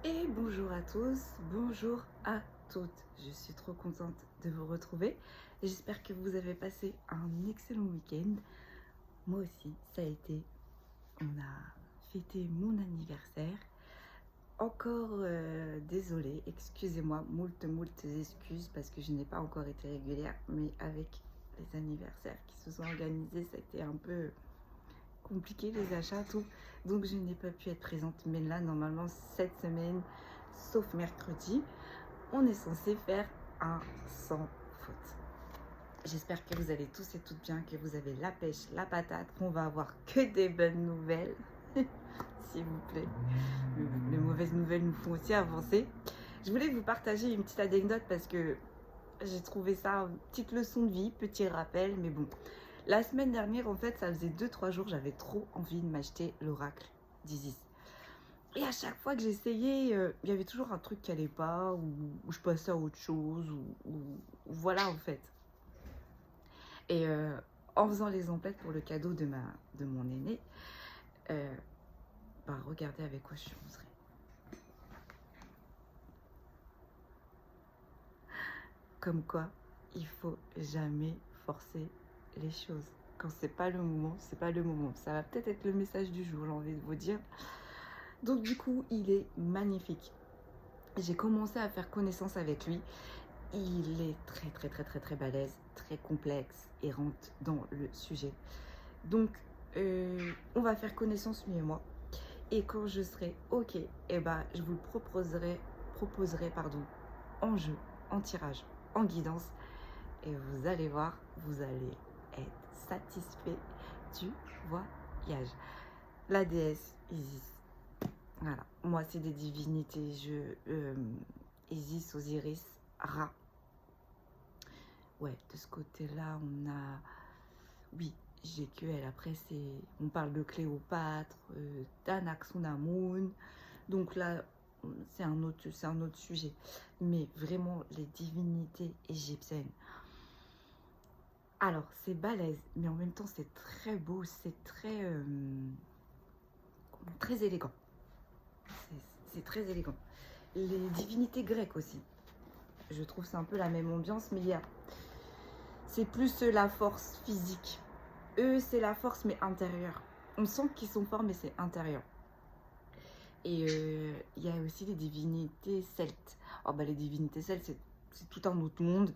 Et bonjour à tous, bonjour à toutes. Je suis trop contente de vous retrouver. J'espère que vous avez passé un excellent week-end. Moi aussi, ça a été. On a fêté mon anniversaire. Encore désolée, excusez-moi, moult excuses parce que je n'ai pas encore été régulière, mais avec les anniversaires qui se sont organisés, ça a été un peu compliqué, les achats, tout. Donc je n'ai pas pu être présente. Mais là, normalement, cette semaine, sauf mercredi, on est censé faire un sans faute. J'espère que vous allez tous et toutes bien, que vous avez la pêche, la patate, qu'on va avoir que des bonnes nouvelles. S'il vous plaît. Les mauvaises nouvelles nous font aussi avancer. Je voulais vous partager une petite anecdote parce que j'ai trouvé ça une petite leçon de vie, petit rappel, mais bon. La semaine dernière, en fait, ça faisait 2-3 jours, j'avais trop envie de m'acheter l'oracle d'Isis. Et à chaque fois que j'essayais, il y avait toujours un truc qui allait pas, ou je passais à autre chose, ou voilà en fait. Et en faisant les emplettes pour le cadeau de mon aîné, regardez avec quoi je suis rentrée. Comme quoi, il faut jamais forcer les choses. Quand c'est pas le moment, c'est pas le moment. Ça va peut-être être le message du jour, j'ai envie de vous dire. Donc du coup, il est magnifique. J'ai commencé à faire connaissance avec lui. Il est très balèze, très complexe et rentre dans le sujet. Donc, on va faire connaissance lui et moi. Et quand je serai OK, je vous le proposerai en jeu, en tirage, en guidance. Et vous allez voir, vous allez être satisfait du voyage. La déesse Isis. Voilà, moi c'est des divinités. Isis, Osiris, Ra. Ouais, de ce côté-là, on a. Oui, j'ai que elle. Après, on parle de Cléopâtre, d'Anaxunamun. Donc là, c'est un autre sujet. Mais vraiment, les divinités égyptiennes. Alors, c'est balèze, mais en même temps, c'est très beau, c'est très élégant. C'est très élégant. Les divinités grecques aussi. Je trouve c'est un peu la même ambiance, mais c'est plus la force physique. Eux, c'est la force, mais intérieure. On sent qu'ils sont forts, mais c'est intérieur. Et il y a aussi les divinités celtes. Oh, les divinités celtes, c'est tout un autre monde.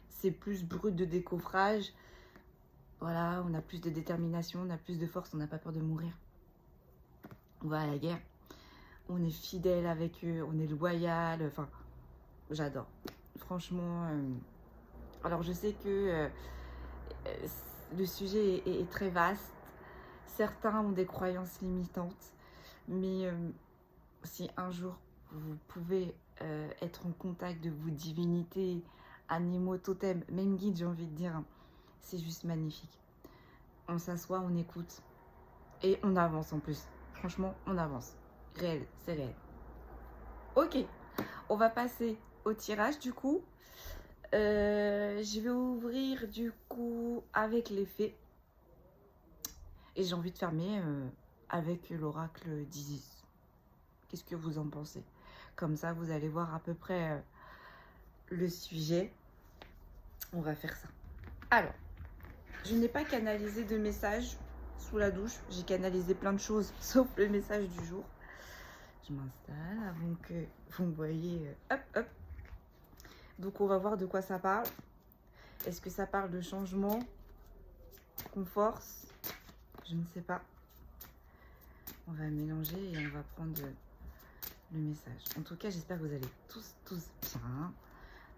C'est plus brut de décoffrage. Voilà, on a plus de détermination, on a plus de force, on n'a pas peur de mourir. On va à la guerre. On est fidèle avec eux, on est loyal. Enfin, j'adore. Franchement, alors je sais que le sujet est très vaste. Certains ont des croyances limitantes. Mais si un jour vous pouvez être en contact de vos divinités, animaux, totems, même guides, j'ai envie de dire, c'est juste magnifique. On s'assoit, on écoute et on avance en plus. Franchement, on avance. Réel, c'est réel. Ok, on va passer au tirage du coup. Je vais ouvrir du coup avec les fées. Et j'ai envie de fermer avec l'oracle d'Isis. Qu'est-ce que vous en pensez? Comme ça, vous allez voir à peu près le sujet. On va faire ça. Alors, je n'ai pas canalisé de message sous la douche. J'ai canalisé plein de choses, sauf le message du jour. Je m'installe avant que vous me voyez. Hop. Donc, on va voir de quoi ça parle. Est-ce que ça parle de changement, qu'on force? Je ne sais pas. On va mélanger et on va prendre le message. En tout cas, j'espère que vous allez tous bien.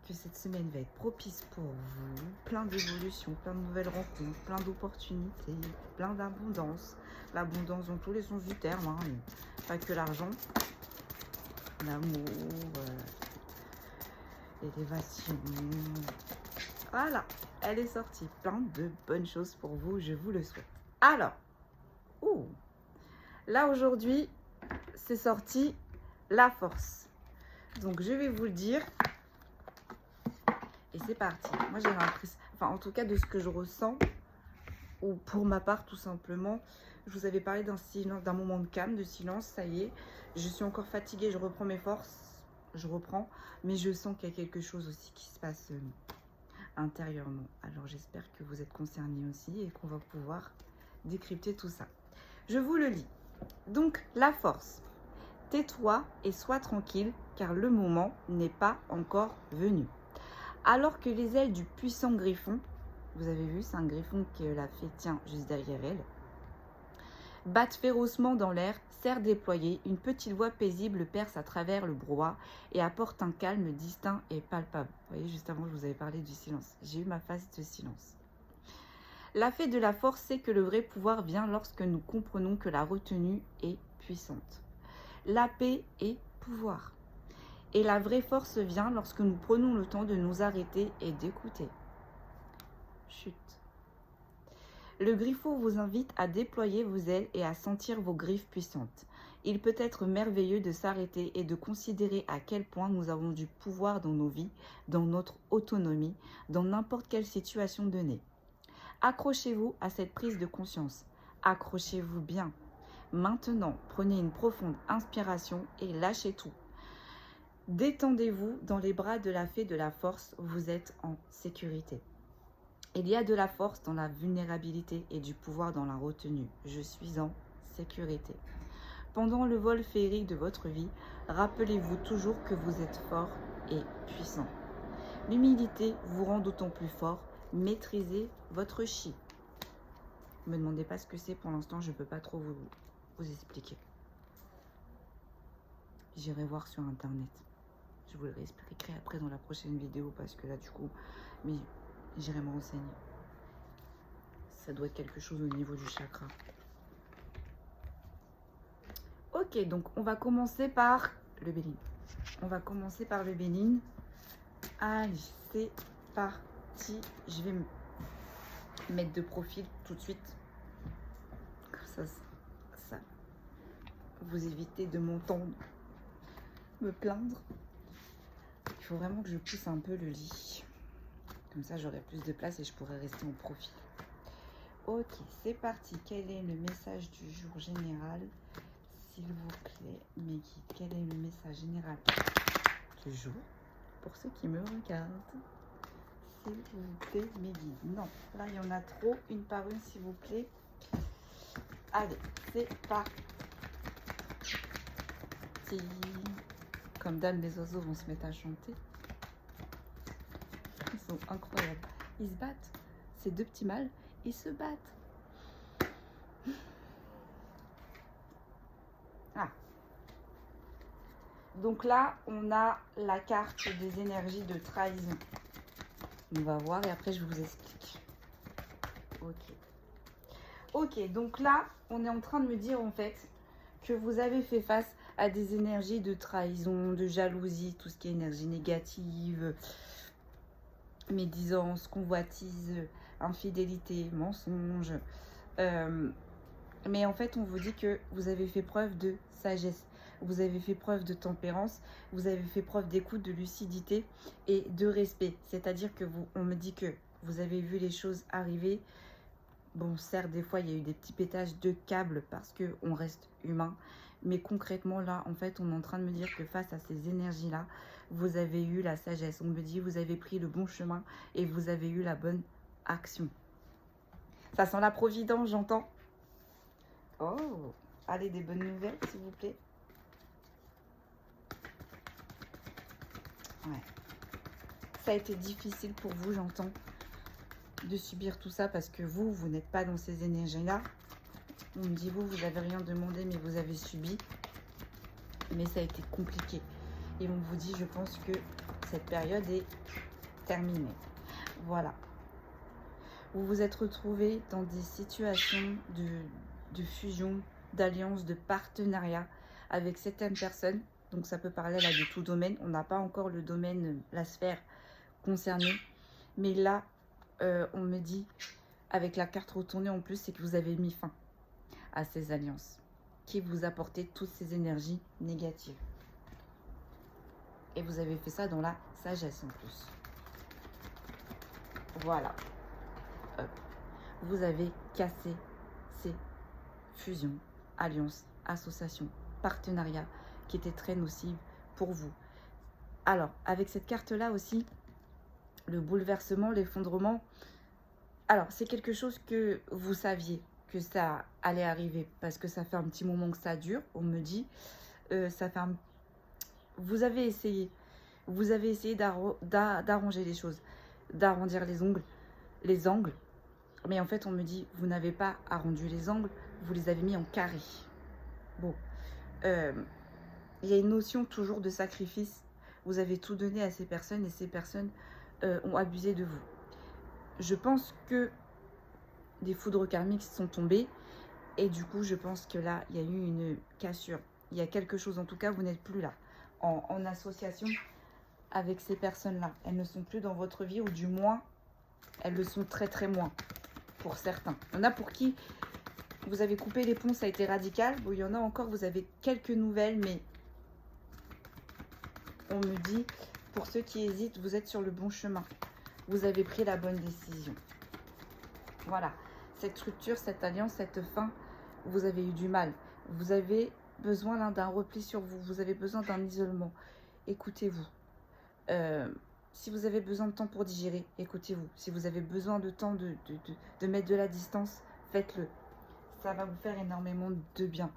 Que cette semaine va être propice pour vous. Plein d'évolutions, plein de nouvelles rencontres, plein d'opportunités, plein d'abondance. L'abondance dans tous les sens du terme, hein, pas que l'argent. L'amour, l'élévation. Voilà, elle est sortie. Plein de bonnes choses pour vous, je vous le souhaite. Alors, là aujourd'hui, c'est sorti la force. Donc je vais vous le dire. Et c'est parti. Moi j'ai l'impression, enfin en tout cas de ce que je ressens, ou pour ma part tout simplement, Je vous avais parlé d'un silence, d'un moment de calme, de silence, ça y est. Je suis encore fatiguée, je reprends mes forces, je reprends. Mais je sens qu'il y a quelque chose aussi qui se passe intérieurement. Alors j'espère que vous êtes concernés aussi et qu'on va pouvoir décrypter tout ça. Je vous le lis. Donc, la force. Tais-toi et sois tranquille, car le moment n'est pas encore venu. Alors que les ailes du puissant griffon, vous avez vu, c'est un griffon que la fée tient juste derrière elle, battent férocement dans l'air, serre déployée, une petite voix paisible perce à travers le brouhaha et apporte un calme distinct et palpable. Vous voyez, juste avant, je vous avais parlé du silence. J'ai eu ma phase de silence. La fée de la force sait que le vrai pouvoir vient lorsque nous comprenons que la retenue est puissante. La paix est pouvoir. Et la vraie force vient lorsque nous prenons le temps de nous arrêter et d'écouter. Chut. Le griffon vous invite à déployer vos ailes et à sentir vos griffes puissantes. Il peut être merveilleux de s'arrêter et de considérer à quel point nous avons du pouvoir dans nos vies, dans notre autonomie, dans n'importe quelle situation donnée. Accrochez-vous à cette prise de conscience. Accrochez-vous bien. Maintenant, prenez une profonde inspiration et lâchez tout. Détendez-vous dans les bras de la fée de la force, vous êtes en sécurité. Il y a de la force dans la vulnérabilité et du pouvoir dans la retenue. Je suis en sécurité. Pendant le vol féerique de votre vie, rappelez-vous toujours que vous êtes fort et puissant. L'humilité vous rend d'autant plus fort. Maîtrisez votre chi. Ne me demandez pas ce que c'est pour l'instant, je ne peux pas trop vous expliquer. J'irai voir sur internet. Je vous le réexpliquerai après dans la prochaine vidéo parce que là du coup, mais j'irai me renseigner. Ça doit être quelque chose au niveau du chakra. Ok, donc on va commencer par le Béline. On va commencer par le Béline. Allez, c'est parti. Je vais me mettre de profil tout de suite. Comme ça vous évitez de m'entendre me plaindre. Il faut vraiment que je pousse un peu le lit. Comme ça, j'aurai plus de place et je pourrai rester en profil. Ok, c'est parti. Quel est le message du jour général? S'il vous plaît, mes guides, quel est le message général du jour pour ceux qui me regardent? S'il vous plaît, mes guides. Non, là, il y en a trop. Une par une, s'il vous plaît. Allez, c'est parti. Comme d'hab, les oiseaux vont se mettre à chanter. Ils sont incroyables. Ils se battent. Ces deux petits mâles, ils se battent. Ah. Donc là, on a la carte des énergies de trahison. On va voir et après, je vous explique. Ok. Ok, donc là, on est en train de me dire en fait que vous avez fait face à des énergies de trahison, de jalousie, tout ce qui est énergie négative, médisance, convoitise, infidélité, mensonge. Mais en fait, on vous dit que vous avez fait preuve de sagesse, vous avez fait preuve de tempérance, vous avez fait preuve d'écoute, de lucidité et de respect. C'est-à-dire que on me dit que vous avez vu les choses arriver. Bon, certes, des fois, il y a eu des petits pétages de câbles parce qu'on reste humain. Mais concrètement, là, en fait, on est en train de me dire que face à ces énergies-là, vous avez eu la sagesse. On me dit, vous avez pris le bon chemin et vous avez eu la bonne action. Ça sent la providence, j'entends. Oh, allez, des bonnes nouvelles, s'il vous plaît. Ouais. Ça a été difficile pour vous, j'entends, de subir tout ça parce que vous n'êtes pas dans ces énergies-là. On me dit, vous n'avez rien demandé, mais vous avez subi. Mais ça a été compliqué. Et on vous dit, je pense que cette période est terminée. Voilà. Vous vous êtes retrouvés dans des situations de fusion, d'alliance, de partenariat avec certaines personnes. Donc ça peut parler là de tout domaine. On n'a pas encore le domaine, la sphère concernée. Mais là, on me dit, avec la carte retournée en plus, c'est que vous avez mis fin à ces alliances qui vous apportaient toutes ces énergies négatives. Et vous avez fait ça dans la sagesse en plus. Voilà. Hop. Vous avez cassé ces fusion, alliance, association, partenariat qui étaient très nocives pour vous. Alors, avec cette carte-là aussi, le bouleversement, l'effondrement, alors c'est quelque chose que vous saviez que ça allait arriver parce que ça fait un petit moment que ça dure, on me dit. Ça fait Vous avez essayé d'arranger les choses, d'arrondir les angles, mais en fait on me dit, vous n'avez pas arrondi les angles, vous les avez mis en carré. Bon, il y a une notion toujours de sacrifice. Vous avez tout donné à ces personnes et ces personnes ont abusé de vous. Je pense que des foudres karmiques sont tombées et du coup je pense que là il y a eu une cassure. Il y a quelque chose, en tout cas vous n'êtes plus là en association avec ces personnes-là. Elles ne sont plus dans votre vie, ou du moins elles le sont très très moins pour certains. Il y en a pour qui vous avez coupé les ponts, ça a été radical. Bon, il y en a encore, vous avez quelques nouvelles, mais on me dit, pour ceux qui hésitent, vous êtes sur le bon chemin. Vous avez pris la bonne décision. Voilà, cette structure, cette alliance, cette fin, vous avez eu du mal. Vous avez besoin d'un repli sur vous. Vous avez besoin d'un isolement. Écoutez-vous. Si vous avez besoin de temps pour digérer, écoutez-vous. Si vous avez besoin de temps de mettre de la distance, faites-le. Ça va vous faire énormément de bien.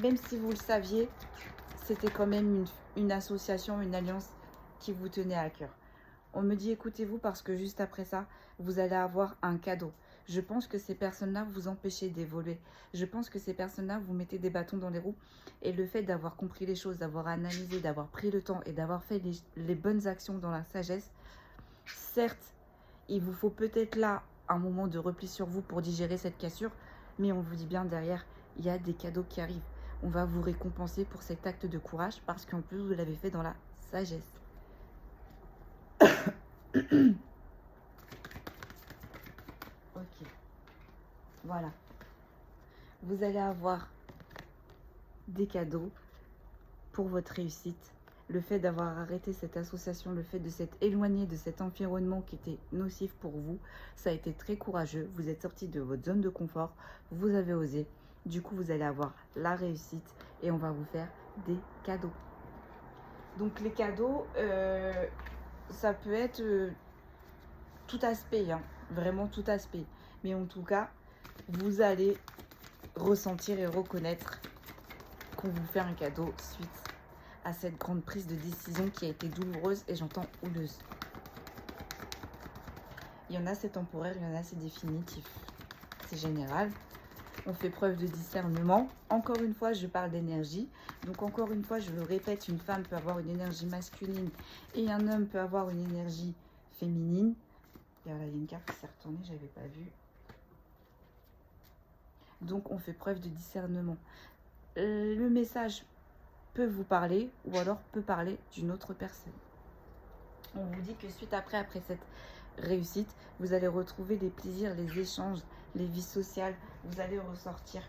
Même si vous le saviez, c'était quand même une association, une alliance qui vous tenait à cœur. On me dit écoutez-vous parce que juste après ça, vous allez avoir un cadeau. Je pense que ces personnes-là vous empêchez d'évoluer. Je pense que ces personnes-là vous mettez des bâtons dans les roues. Et le fait d'avoir compris les choses, d'avoir analysé, d'avoir pris le temps et d'avoir fait les bonnes actions dans la sagesse, certes, il vous faut peut-être là un moment de repli sur vous pour digérer cette cassure, mais on vous dit bien derrière, il y a des cadeaux qui arrivent. On va vous récompenser pour cet acte de courage parce qu'en plus vous l'avez fait dans la sagesse. Ok, voilà. Vous allez avoir des cadeaux pour votre réussite. Le fait d'avoir arrêté cette association, le fait de s'être éloigné de cet environnement qui était nocif pour vous, ça a été très courageux. Vous êtes sorti de votre zone de confort, vous avez osé. Du coup, vous allez avoir la réussite et on va vous faire des cadeaux. Donc les cadeaux, ça peut être tout aspect, hein, vraiment tout aspect. Mais en tout cas, vous allez ressentir et reconnaître qu'on vous fait un cadeau suite à cette grande prise de décision qui a été douloureuse et j'entends houleuse. Il y en a c'est temporaire, il y en a c'est définitif. C'est général. On fait preuve de discernement. Encore une fois, je parle d'énergie. Donc encore une fois, je le répète, une femme peut avoir une énergie masculine et un homme peut avoir une énergie féminine. Et là, il y a une carte qui s'est retournée, je n'avais pas vu. Donc on fait preuve de discernement. Le message peut vous parler ou alors peut parler d'une autre personne. On vous dit que suite après cette réussite, vous allez retrouver les plaisirs, les échanges, les vies sociales. Vous allez ressortir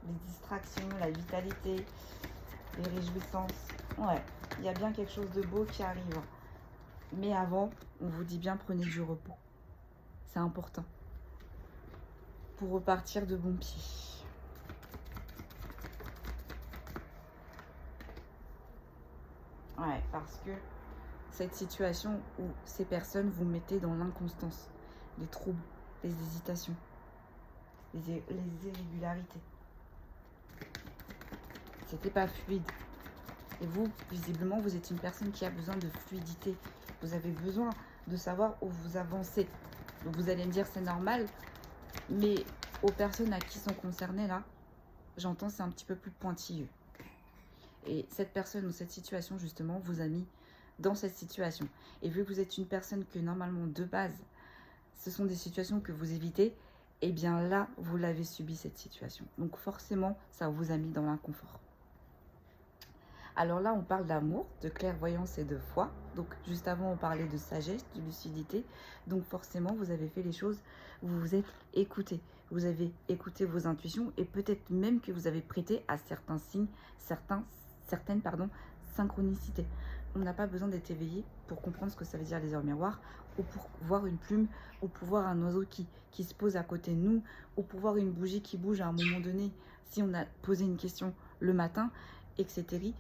les distractions, la vitalité, les réjouissances. Ouais, il y a bien quelque chose de beau qui arrive. Mais avant, on vous dit bien prenez du repos. C'est important. Pour repartir de bon pied. Ouais, parce que cette situation où ces personnes vous mettaient dans l'inconstance, les troubles, les hésitations, les irrégularités. C'était pas fluide. Et vous, visiblement, vous êtes une personne qui a besoin de fluidité. Vous avez besoin de savoir où vous avancez. Donc vous allez me dire c'est normal, mais aux personnes à qui sont concernées là, j'entends c'est un petit peu plus pointilleux. Et cette personne ou cette situation justement vous a mis dans cette situation. Et vu que vous êtes une personne que normalement de base, ce sont des situations que vous évitez, et bien là, vous l'avez subi cette situation. Donc forcément, ça vous a mis dans l'inconfort. Alors là, on parle d'amour, de clairvoyance et de foi. Donc juste avant, on parlait de sagesse, de lucidité. Donc forcément, vous avez fait les choses, vous vous êtes écouté. Vous avez écouté vos intuitions et peut-être même que vous avez prêté à certains signes, certaines synchronicités. on n'a pas besoin d'être éveillé pour comprendre ce que ça veut dire les heures miroirs, ou pour voir une plume, ou pour voir un oiseau qui se pose à côté de nous, ou pour voir une bougie qui bouge à un moment donné, si on a posé une question le matin, etc.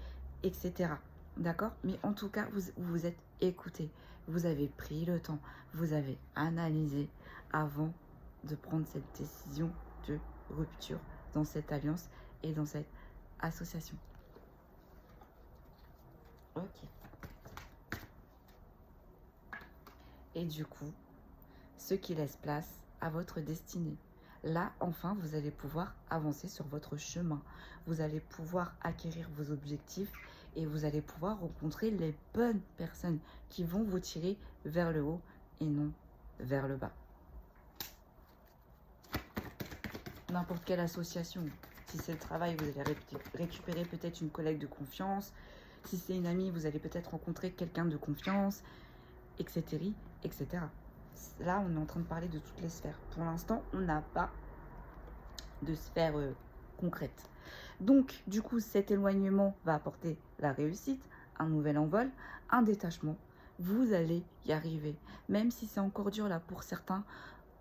etc. D'accord? Mais en tout cas, vous vous êtes écouté, vous avez pris le temps, vous avez analysé avant de prendre cette décision de rupture dans cette alliance et dans cette association. Ok. Et du coup, ce qui laisse place à votre destinée. Là, enfin, vous allez pouvoir avancer sur votre chemin. Vous allez pouvoir acquérir vos objectifs et vous allez pouvoir rencontrer les bonnes personnes qui vont vous tirer vers le haut et non vers le bas. N'importe quelle association. Si c'est le travail, vous allez récupérer peut-être une collègue de confiance. Si c'est une amie, vous allez peut-être rencontrer quelqu'un de confiance, etc., etc. Là, on est en train de parler de toutes les sphères. Pour l'instant, on n'a pas de sphère concrète. Donc, du coup, cet éloignement va apporter la réussite, un nouvel envol, un détachement. Vous allez y arriver. Même si c'est encore dur là pour certains,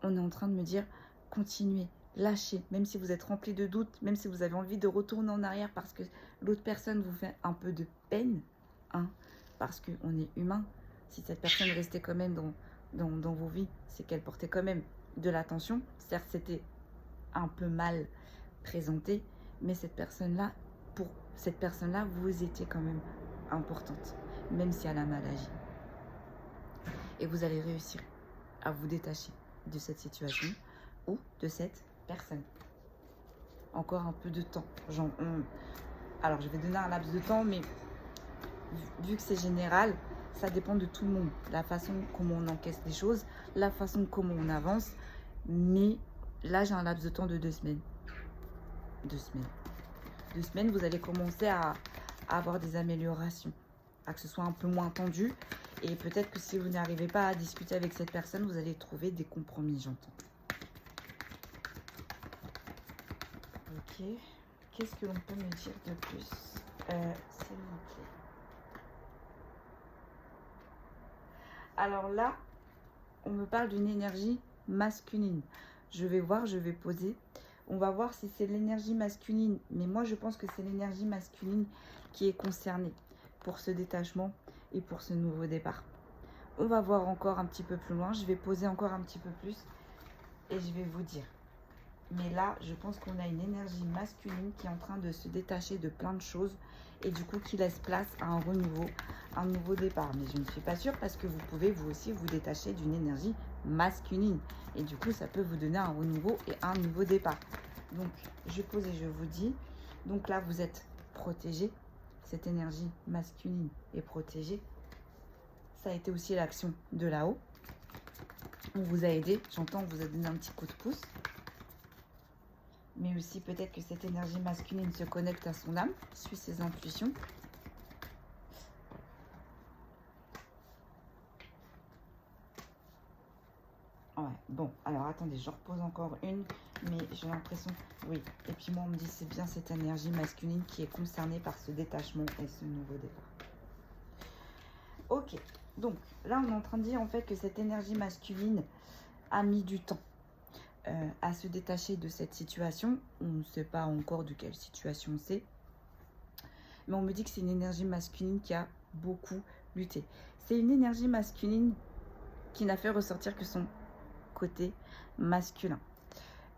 on est en train de me dire, continuez, lâchez. Même si vous êtes rempli de doutes, même si vous avez envie de retourner en arrière parce que l'autre personne vous fait un peu de peine, hein, parce qu'on est humain. Si cette personne restait quand même dans vos vies, c'est qu'elle portait quand même de l'attention. Certes, c'était un peu mal présenté, mais pour cette personne-là, vous étiez quand même importante, même si elle a mal agi. Et vous allez réussir à vous détacher de cette situation ou de cette personne. Encore un peu de temps. Alors, je vais donner un laps de temps, mais vu que c'est général, ça dépend de tout le monde. La façon comment on encaisse les choses, la façon comment on avance. Mais là, j'ai un laps de temps de 2 semaines. 2 semaines. 2 semaines, vous allez commencer à avoir des améliorations. À que ce soit un peu moins tendu. Et peut-être que si vous n'arrivez pas à discuter avec cette personne, vous allez trouver des compromis, j'entends. Ok. Qu'est-ce que l'on peut me dire de plus, s'il vous plaît? Alors là, on me parle d'une énergie masculine. Je vais voir, je vais poser. On va voir si c'est l'énergie masculine. Mais moi, je pense que c'est l'énergie masculine qui est concernée pour ce détachement et pour ce nouveau départ. On va voir encore un petit peu plus loin. Je vais poser encore un petit peu plus et je vais vous dire. Mais là, je pense qu'on a une énergie masculine qui est en train de se détacher de plein de choses et du coup qui laisse place à un renouveau, un nouveau départ. Mais je ne suis pas sûre parce que vous pouvez vous aussi vous détacher d'une énergie masculine. Et du coup, ça peut vous donner un renouveau et un nouveau départ. Donc, je pose et je vous dis. Donc là, vous êtes protégé. Cette énergie masculine est protégée. Ça a été aussi l'action de là-haut. On vous a aidé. J'entends, on vous a donné un petit coup de pouce. Mais aussi peut-être que cette énergie masculine se connecte à son âme, suit ses intuitions. Ouais, bon, alors attendez, je repose encore une, mais j'ai l'impression, oui. Et puis moi, on me dit c'est bien cette énergie masculine qui est concernée par ce détachement et ce nouveau départ. Ok, donc là, on est en train de dire en fait que cette énergie masculine a mis du temps à se détacher de cette situation. On ne sait pas encore de quelle situation c'est. Mais on me dit que c'est une énergie masculine qui a beaucoup lutté. C'est une énergie masculine qui n'a fait ressortir que son côté masculin.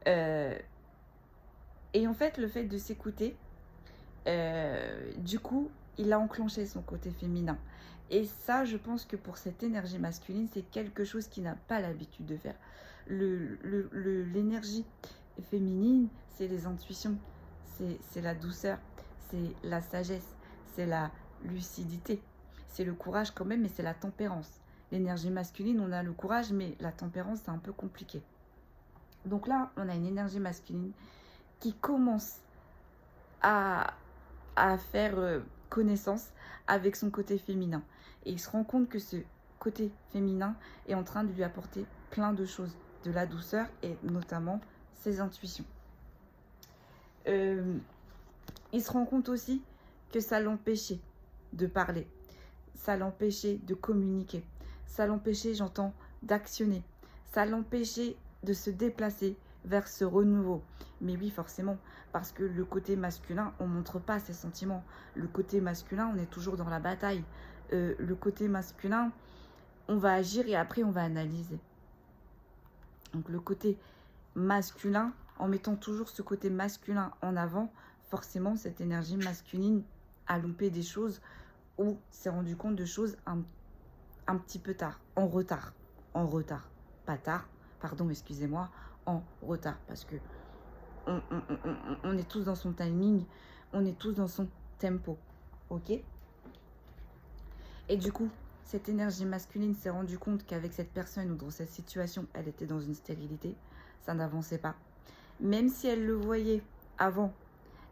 Et en fait, le fait de s'écouter, du coup, il a enclenché son côté féminin. Et ça, je pense que pour cette énergie masculine, c'est quelque chose qu'il n'a pas l'habitude de faire. L'énergie féminine, c'est les intuitions, c'est la douceur, c'est la sagesse, c'est la lucidité, c'est le courage quand même, mais c'est la tempérance. L'énergie masculine, on a le courage, mais la tempérance, c'est un peu compliqué. Donc là, on a une énergie masculine qui commence à faire connaissance avec son côté féminin. Et il se rend compte que ce côté féminin est en train de lui apporter plein de choses, de la douceur et notamment ses intuitions. Il se rend compte aussi que ça l'empêchait de parler. ça l'empêchait de communiquer. Ça l'empêchait, j'entends, d'actionner. Ça l'empêchait de se déplacer vers ce renouveau. Mais oui, forcément, parce que le côté masculin, on ne montre pas ses sentiments. Le côté masculin, on est toujours dans la bataille. Le côté masculin, on va agir et après, on va analyser. Donc, le côté masculin, en mettant toujours ce côté masculin en avant, forcément, cette énergie masculine a loupé des choses ou s'est rendu compte de choses un petit peu tard, en retard, pas tard, pardon, excusez-moi, en retard, parce que on est tous dans son timing, on est tous dans son tempo, ok? Et du coup, cette énergie masculine s'est rendue compte qu'avec cette personne ou dans cette situation, elle était dans une stérilité, ça n'avançait pas. Même si elle le voyait avant,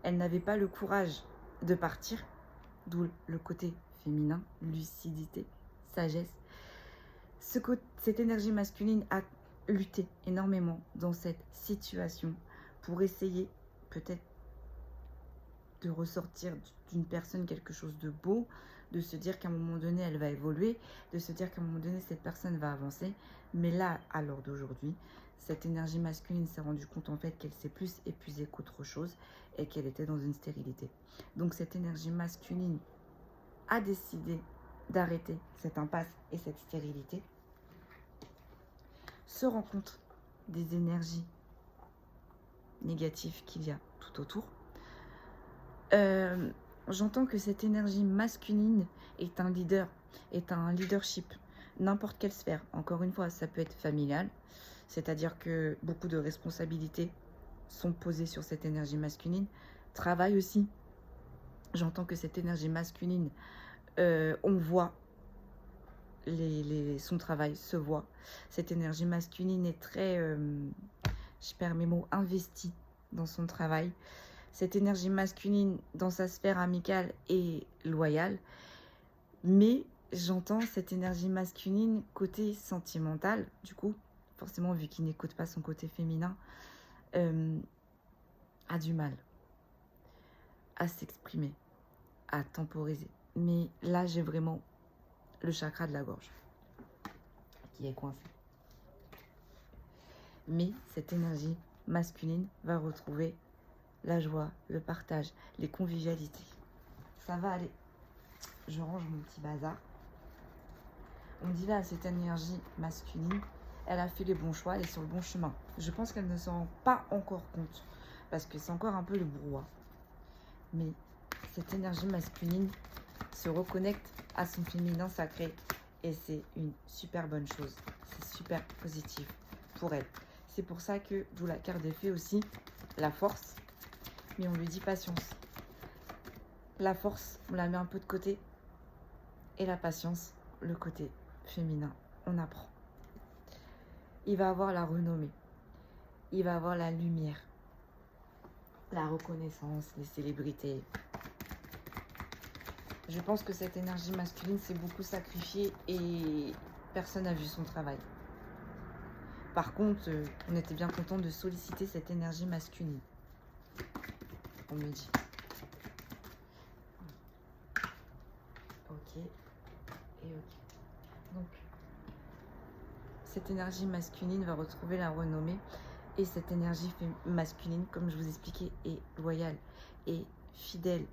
elle n'avait pas le courage de partir, d'où le côté féminin, lucidité, sagesse. Cette énergie masculine a lutté énormément dans cette situation pour essayer peut-être de ressortir d'une personne quelque chose de beau, de se dire qu'à un moment donné elle va évoluer, de se dire qu'à un moment donné cette personne va avancer. Mais là, à l'heure d'aujourd'hui, cette énergie masculine s'est rendue compte en fait qu'elle s'est plus épuisée qu'autre chose et qu'elle était dans une stérilité. Donc cette énergie masculine a décidé d'arrêter cette impasse et cette stérilité, se rend compte des énergies négatives qu'il y a tout autour. J'entends que cette énergie masculine est un leader, est un leadership, n'importe quelle sphère. Encore une fois, ça peut être familial, c'est-à-dire que beaucoup de responsabilités sont posées sur cette énergie masculine. Travail aussi, j'entends que cette énergie masculine, on voit son travail se voit. Cette énergie masculine est très, je perds mes mots, investie dans son travail. Cette énergie masculine dans sa sphère amicale est loyale. Mais j'entends cette énergie masculine côté sentimental, du coup, forcément vu qu'il n'écoute pas son côté féminin, a du mal à s'exprimer, à temporiser. Mais là, j'ai vraiment le chakra de la gorge qui est coincé. Mais cette énergie masculine va retrouver la joie, le partage, les convivialités. Ça va aller. Je range mon petit bazar. On dit là, cette énergie masculine, elle a fait les bons choix, elle est sur le bon chemin. Je pense qu'elle ne s'en rend pas encore compte, parce que c'est encore un peu le brouhaha. Mais cette énergie masculine se reconnecte à son féminin sacré et c'est une super bonne chose. C'est super positif pour elle. C'est pour ça que, d'où la carte des fées aussi, la force, mais on lui dit patience. La force, on la met un peu de côté et la patience, le côté féminin, on apprend. Il va avoir la renommée, il va avoir la lumière, la reconnaissance, les célébrités. Je pense que cette énergie masculine s'est beaucoup sacrifiée et personne n'a vu son travail. Par contre, on était bien content de solliciter cette énergie masculine. On me dit. Ok. Et ok. Donc, cette énergie masculine va retrouver la renommée. Et cette énergie masculine, comme je vous expliquais, est loyale et fidèle.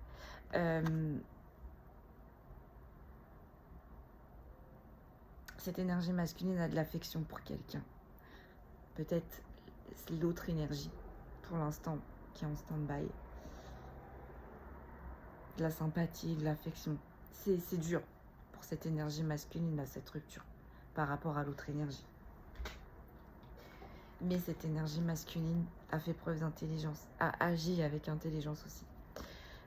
Cette énergie masculine a de l'affection pour quelqu'un. Peut-être l'autre énergie, pour l'instant, qui est en stand-by. De la sympathie, de l'affection. C'est dur pour cette énergie masculine, là, cette rupture, par rapport à l'autre énergie. Mais cette énergie masculine a fait preuve d'intelligence, a agi avec intelligence aussi.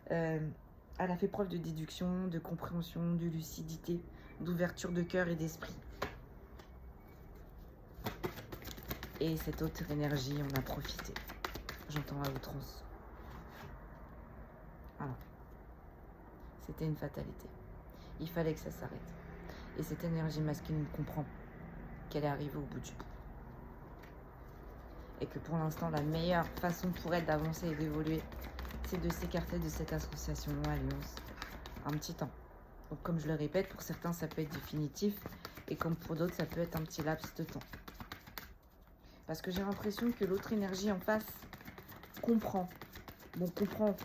Elle a fait preuve de déduction, de compréhension, de lucidité, d'ouverture de cœur et d'esprit. Et cette autre énergie, on a profité. J'entends à outrance. Voilà. C'était une fatalité. Il fallait que ça s'arrête. Et cette énergie masculine comprend qu'elle est arrivée au bout du bout. Et que pour l'instant, la meilleure façon pour elle d'avancer et d'évoluer, c'est de s'écarter de cette association alliance un petit temps. Donc comme je le répète, pour certains ça peut être définitif et comme pour d'autres ça peut être un petit laps de temps. Parce que j'ai l'impression que l'autre énergie en face comprend. Bon, comprend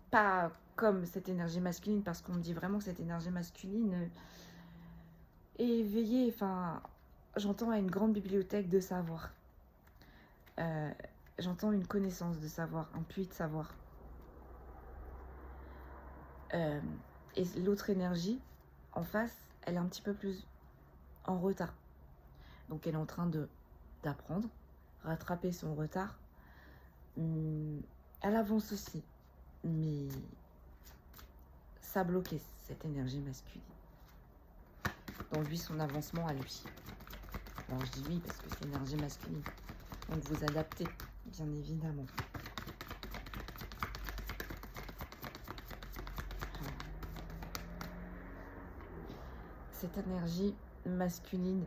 pas comme cette énergie masculine, parce qu'on me dit vraiment que cette énergie masculine est éveillée. Enfin, j'entends à une grande bibliothèque de savoir. J'entends une connaissance de savoir, un puits de savoir. Et l'autre énergie, en face, elle est un petit peu plus en retard. Donc elle est en train d'apprendre, rattraper son retard. Elle avance aussi, mais ça a bloqué cette énergie masculine. Donc lui, son avancement à lui. Alors je dis oui parce que c'est l'énergie masculine. Donc vous adaptez, bien évidemment. Cette énergie masculine,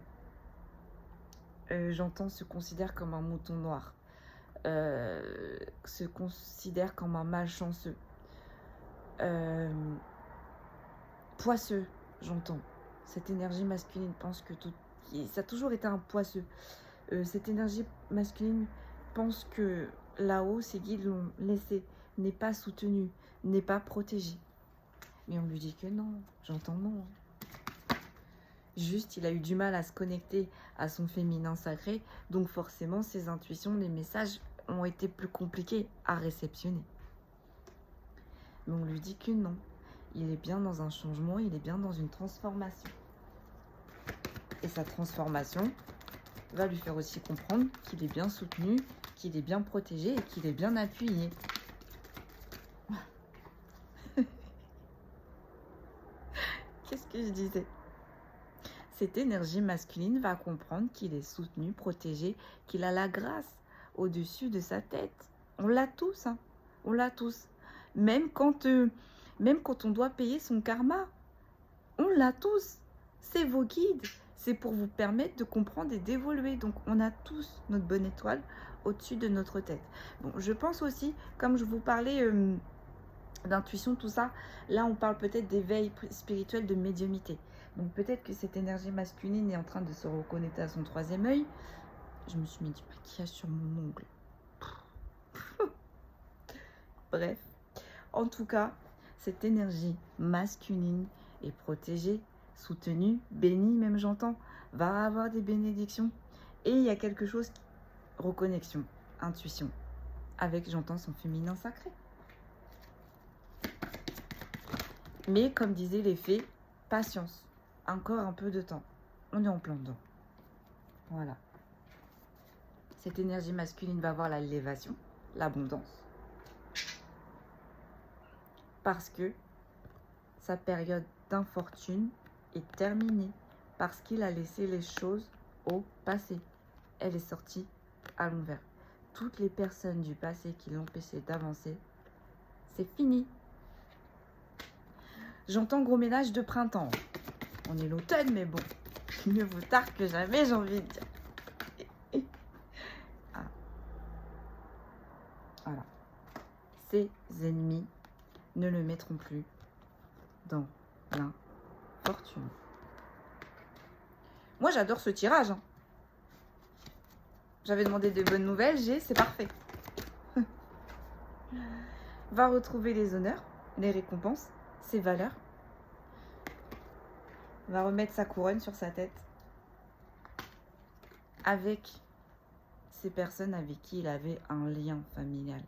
j'entends, se considère comme un mouton noir. Se considère comme un malchanceux. Poisseux, j'entends. Cette énergie masculine pense que tout... Ça a toujours été un poisseux. Cette énergie masculine pense que là-haut, ses guides l'ont laissé, n'est pas soutenu, n'est pas protégé. Mais on lui dit que non, j'entends non. Juste, il a eu du mal à se connecter à son féminin sacré, donc forcément, ses intuitions, les messages ont été plus compliqués à réceptionner. Mais on lui dit que non, il est bien dans un changement, il est bien dans une transformation. Et sa transformation va lui faire aussi comprendre qu'il est bien soutenu, qu'il est bien protégé et qu'il est bien appuyé. Qu'est-ce que je disais ? Cette énergie masculine va comprendre qu'il est soutenu, protégé, qu'il a la grâce au-dessus de sa tête. On l'a tous, hein. On l'a tous. Même quand on doit payer son karma, on l'a tous. C'est vos guides. C'est pour vous permettre de comprendre et d'évoluer. Donc, on a tous notre bonne étoile au-dessus de notre tête. Bon, je pense aussi, comme je vous parlais d'intuition, tout ça, là, on parle peut-être d'éveil spirituel, de médiumnité. Donc, peut-être que cette énergie masculine est en train de se reconnecter à son troisième œil. Je me suis mis du maquillage sur mon ongle. Bref. En tout cas, cette énergie masculine est protégée, soutenue, bénie, même j'entends, va avoir des bénédictions. Et il y a quelque chose, reconnexion, intuition, avec, j'entends, son féminin sacré. Mais comme disaient les fées, patience, encore un peu de temps. On est en plein dedans. Voilà. Cette énergie masculine va avoir l'élévation, l'abondance. Parce que sa période d'infortune est terminée. Parce qu'il a laissé les choses au passé. Elle est sortie à l'envers. Toutes les personnes du passé qui l'empêchaient d'avancer, c'est fini. J'entends gros ménage de printemps. On est l'automne, mais bon, mieux vaut tard que jamais, j'ai envie de dire. Ah. Voilà. Ses ennemis ne le mettront plus dans l'infortune. Moi, j'adore ce tirage. Hein. J'avais demandé de bonnes nouvelles, c'est parfait. Va retrouver les honneurs, les récompenses, ses valeurs. Va remettre sa couronne sur sa tête. Avec ces personnes avec qui il avait un lien familial.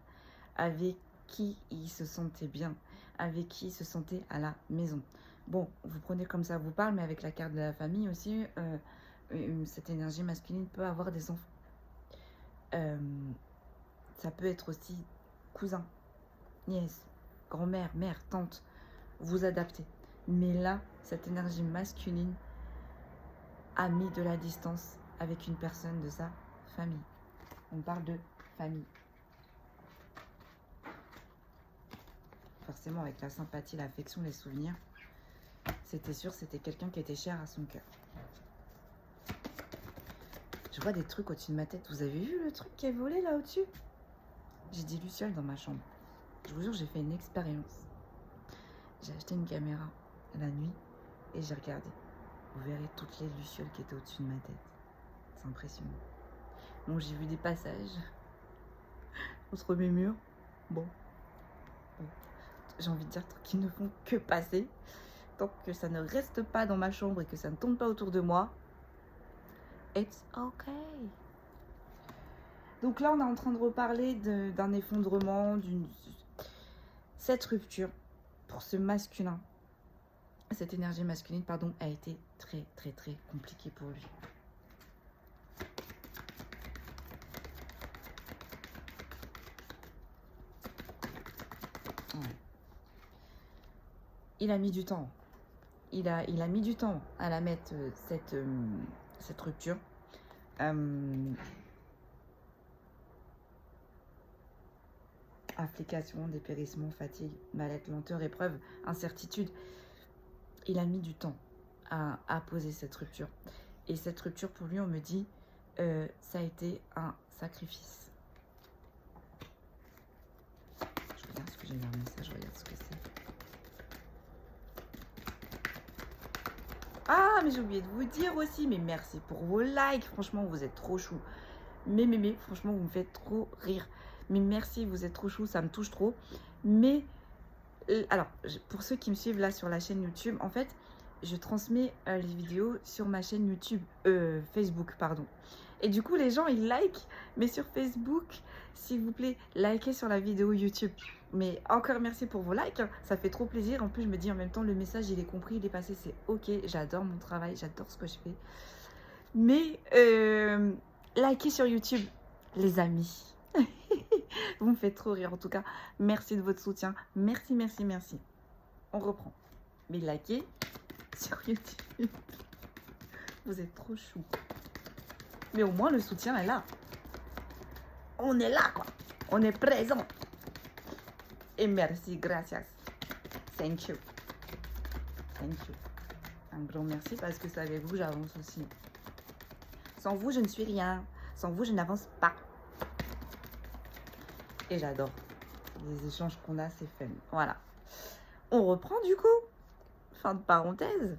Avec qui il se sentait bien. Avec qui il se sentait à la maison. Bon, vous prenez comme ça vous parle, mais avec la carte de la famille aussi, cette énergie masculine peut avoir des enfants. Ça peut être aussi cousin, nièce, grand-mère, mère, tante. Vous adaptez. Mais là, cette énergie masculine a mis de la distance avec une personne de sa famille. On parle de famille. Forcément, avec la sympathie, l'affection, les souvenirs, c'était sûr, c'était quelqu'un qui était cher à son cœur. Je vois des trucs au-dessus de ma tête. Vous avez vu le truc qui est volé là au-dessus? J'ai dit Luciole dans ma chambre. Je vous jure, j'ai fait une expérience. J'ai acheté une caméra la nuit et j'ai regardé. Vous verrez toutes les lucioles qui étaient au-dessus de ma tête. C'est impressionnant. Bon, j'ai vu des passages entre mes murs. Bon. J'ai envie de dire qu'ils ne font que passer. Tant que ça ne reste pas dans ma chambre et que ça ne tombe pas autour de moi, it's okay. Donc là, on est en train de reparler d'un effondrement, cette rupture pour ce masculin. Cette énergie masculine, pardon, a été très, très, très compliquée pour lui. Ouais. Il a mis du temps. Il a mis du temps à la mettre, cette rupture. Application, dépérissement, fatigue, mal-être, lenteur, épreuve, incertitude. Il a mis du temps à poser cette rupture. Et cette rupture, pour lui, on me dit, ça a été un sacrifice. Je regarde ce que j'ai mis un message, je regarde ce que c'est. Ah, mais j'ai oublié de vous dire aussi, mais merci pour vos likes. Franchement, vous êtes trop chou. Mais, franchement, vous me faites trop rire. Mais merci, vous êtes trop chou, ça me touche trop. Mais, alors, pour ceux qui me suivent là sur la chaîne YouTube, en fait, je transmets les vidéos sur ma chaîne YouTube, Facebook, pardon. Et du coup, les gens, ils likent. Mais sur Facebook, s'il vous plaît, likez sur la vidéo YouTube. Mais encore merci pour vos likes, ça fait trop plaisir. En plus, je me dis en même temps, le message, il est compris, il est passé, c'est ok. J'adore mon travail, j'adore ce que je fais. Mais, likez sur YouTube, les amis. Vous me faites trop rire en tout cas. Merci de votre soutien. Merci, merci, merci. On reprend. Mais likez sur YouTube. Vous êtes trop chou. Mais au moins le soutien est là. On est là quoi. On est présent. Et merci, gracias. Thank you. Thank you. Un grand merci parce que c'est avec vous j'avance aussi. Sans vous, je ne suis rien. Sans vous, je n'avance pas. Et j'adore. Les échanges qu'on a, c'est fun. Voilà. On reprend du coup. Fin de parenthèse.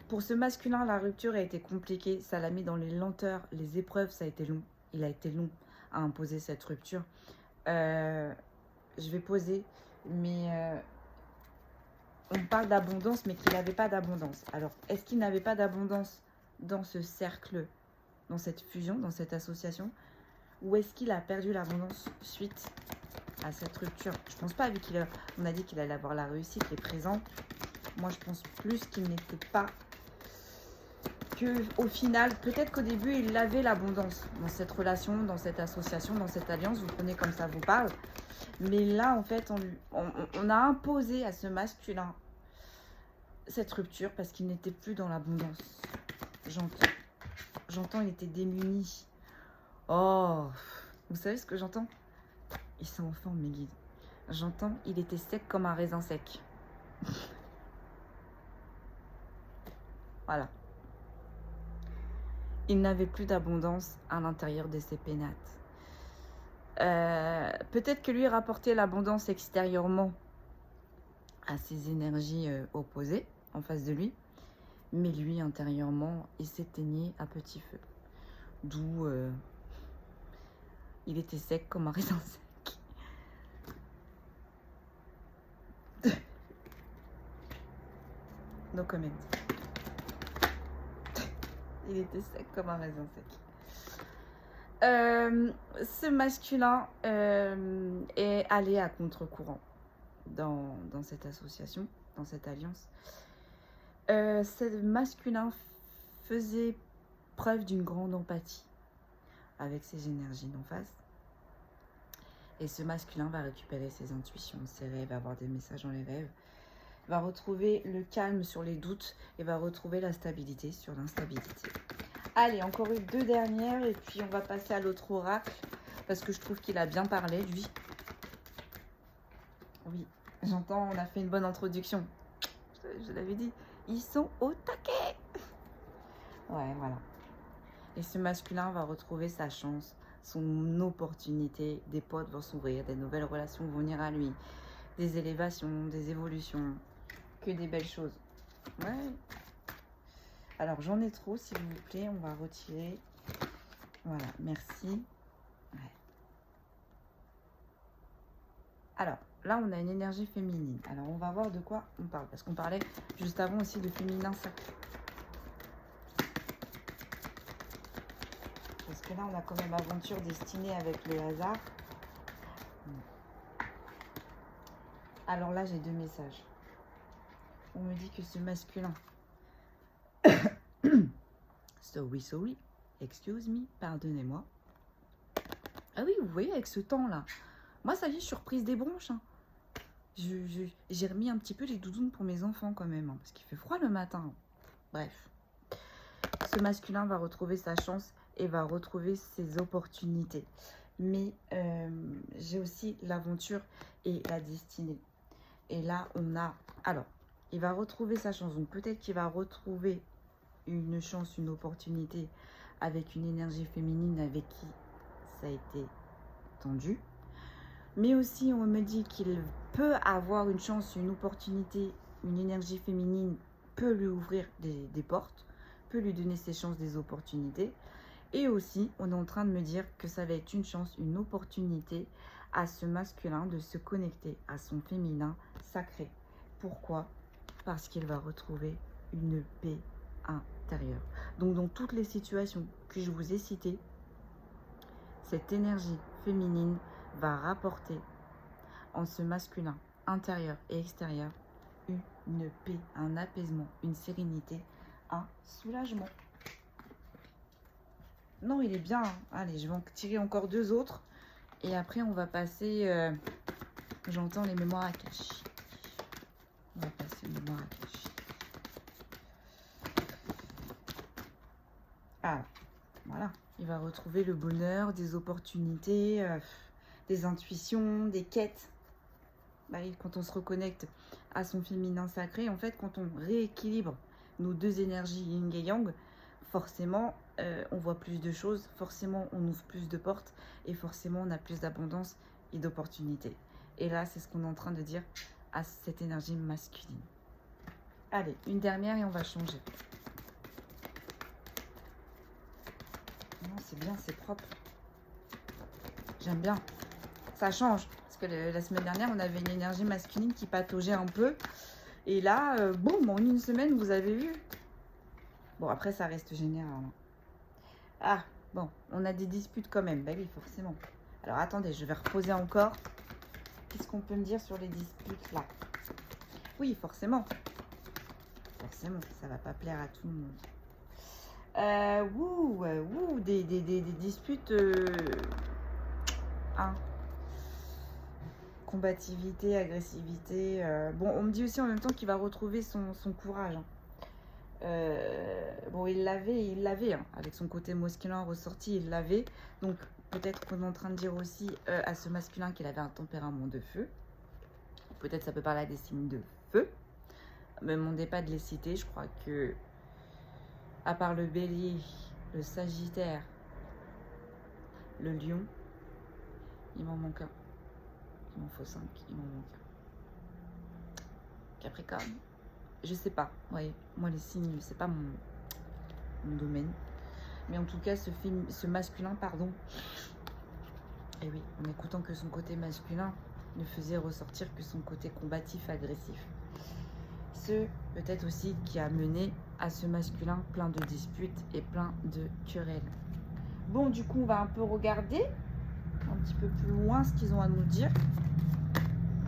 Pour ce masculin, la rupture a été compliquée. Ça l'a mis dans les lenteurs, les épreuves, ça a été long. Il a été long à imposer cette rupture. Je vais poser, mais on parle d'abondance, mais qu'il n'avait pas d'abondance. Alors, est-ce qu'il n'avait pas d'abondance dans ce cercle, dans cette fusion, dans cette association, ou est-ce qu'il a perdu l'abondance suite à cette rupture? Je pense pas, vu qu'on a dit qu'il allait avoir la réussite, les présents. Moi, je pense plus qu'il n'était pas... Au final, peut-être qu'au début, il avait l'abondance dans cette relation, dans cette association, dans cette alliance. Vous prenez comme ça vous parle. Mais là, en fait, on a imposé à ce masculin cette rupture parce qu'il n'était plus dans l'abondance. J'entends, il était démuni. Oh, vous savez ce que j'entends? Ils sont en forme, mes guides. J'entends, il était sec comme un raisin sec. Voilà. Il n'avait plus d'abondance à l'intérieur de ses pénates. Peut-être que lui rapportait l'abondance extérieurement à ses énergies opposées en face de lui. Mais lui, intérieurement, il s'éteignait à petit feu. D'où il était sec comme un raisin sec. No comment. Il était sec comme un raisin sec. Ce masculin est allé à contre-courant dans cette association, dans cette alliance. Ce masculin faisait preuve d'une grande empathie avec ses énergies d'en face. Et ce masculin va récupérer ses intuitions, ses rêves, avoir des messages dans les rêves, va retrouver le calme sur les doutes et va retrouver la stabilité sur l'instabilité. Allez, encore une 2 dernières et puis on va passer à l'autre oracle parce que je trouve qu'il a bien parlé, lui. Oui, j'entends, on a fait une bonne introduction. Je l'avais dit, ils sont au taquet. Ouais, voilà. Et ce masculin va retrouver sa chance, son opportunité, des potes vont s'ouvrir, des nouvelles relations vont venir à lui. des élévations, des évolutions, que des belles choses. Ouais. Alors, j'en ai trop, s'il vous plaît, on va retirer. Voilà, merci. Ouais. Alors, là, on a une énergie féminine. Alors, on va voir de quoi on parle. Parce qu'on parlait juste avant aussi de féminin sacré. Parce que là, on a quand même aventure destinée avec le hasard. Alors là, j'ai deux messages. On me dit que ce masculin... sorry, excuse me, pardonnez-moi. Ah oui, vous voyez, avec ce temps-là. Moi, ça y est, je suis reprise des bronches. Hein. J'ai remis un petit peu les doudounes pour mes enfants quand même. Hein, parce qu'il fait froid le matin. Bref. Ce masculin va retrouver sa chance et va retrouver ses opportunités. Mais j'ai aussi l'aventure et la destinée. Et là, on a... Alors, il va retrouver sa chance. Donc, peut-être qu'il va retrouver une chance, une opportunité avec une énergie féminine avec qui ça a été tendu. Mais aussi, on me dit qu'il peut avoir une chance, une opportunité, une énergie féminine peut lui ouvrir des portes, peut lui donner ses chances, des opportunités. Et aussi, on est en train de me dire que ça va être une chance, une opportunité à ce masculin de se connecter à son féminin sacré. Pourquoi? Parce qu'il va retrouver une paix intérieure. Donc, dans toutes les situations que je vous ai citées, cette énergie féminine va rapporter en ce masculin intérieur et extérieur une paix, un apaisement, une sérénité, un soulagement. Non, il est bien. Hein. Allez, je vais en tirer encore deux autres. Et après, on va passer... J'entends les mémoires akashiques. On va passer aux mémoires akashiques. Ah, voilà. Il va retrouver le bonheur, des opportunités, des intuitions, des quêtes. Bah oui, quand on se reconnecte à son féminin sacré, en fait, quand on rééquilibre nos deux énergies yin et yang, forcément, on voit plus de choses, forcément, on ouvre plus de portes et forcément, on a plus d'abondance et d'opportunités. Et là, c'est ce qu'on est en train de dire à cette énergie masculine. Allez, une dernière et on va changer. Non, c'est bien, c'est propre. J'aime bien. Ça change. Parce que la semaine dernière, on avait une énergie masculine qui pataugeait un peu. Et là, boum, en une semaine, vous avez vu. Bon, après, ça reste général. Hein. Ah, bon, on a des disputes quand même. Bah oui, forcément. Alors, attendez, je vais reposer encore. Qu'est-ce qu'on peut me dire sur les disputes, là? Oui, forcément. Forcément, ça va pas plaire à tout le monde. Des disputes... hein. Combativité, agressivité. Bon, on me dit aussi en même temps qu'il va retrouver son courage. Hein. Bon, il l'avait, hein, avec son côté masculin ressorti, il l'avait. Donc, peut-être qu'on est en train de dire aussi à ce masculin qu'il avait un tempérament de feu. Peut-être ça peut parler à des signes de feu. Ne me demandez pas de les citer, je crois que, à part le bélier, le sagittaire, le lion, il m'en manque un. Il m'en faut 5, il m'en manque un. Capricorne, je sais pas, ouais, moi les signes, c'est pas mon domaine. Mais en tout cas, ce masculin, pardon, et oui, en écoutant que son côté masculin ne faisait ressortir que son côté combatif, agressif. Ce, peut-être aussi, qui a mené à ce masculin plein de disputes et plein de querelles. Bon, du coup, on va un peu regarder un petit peu plus loin ce qu'ils ont à nous dire.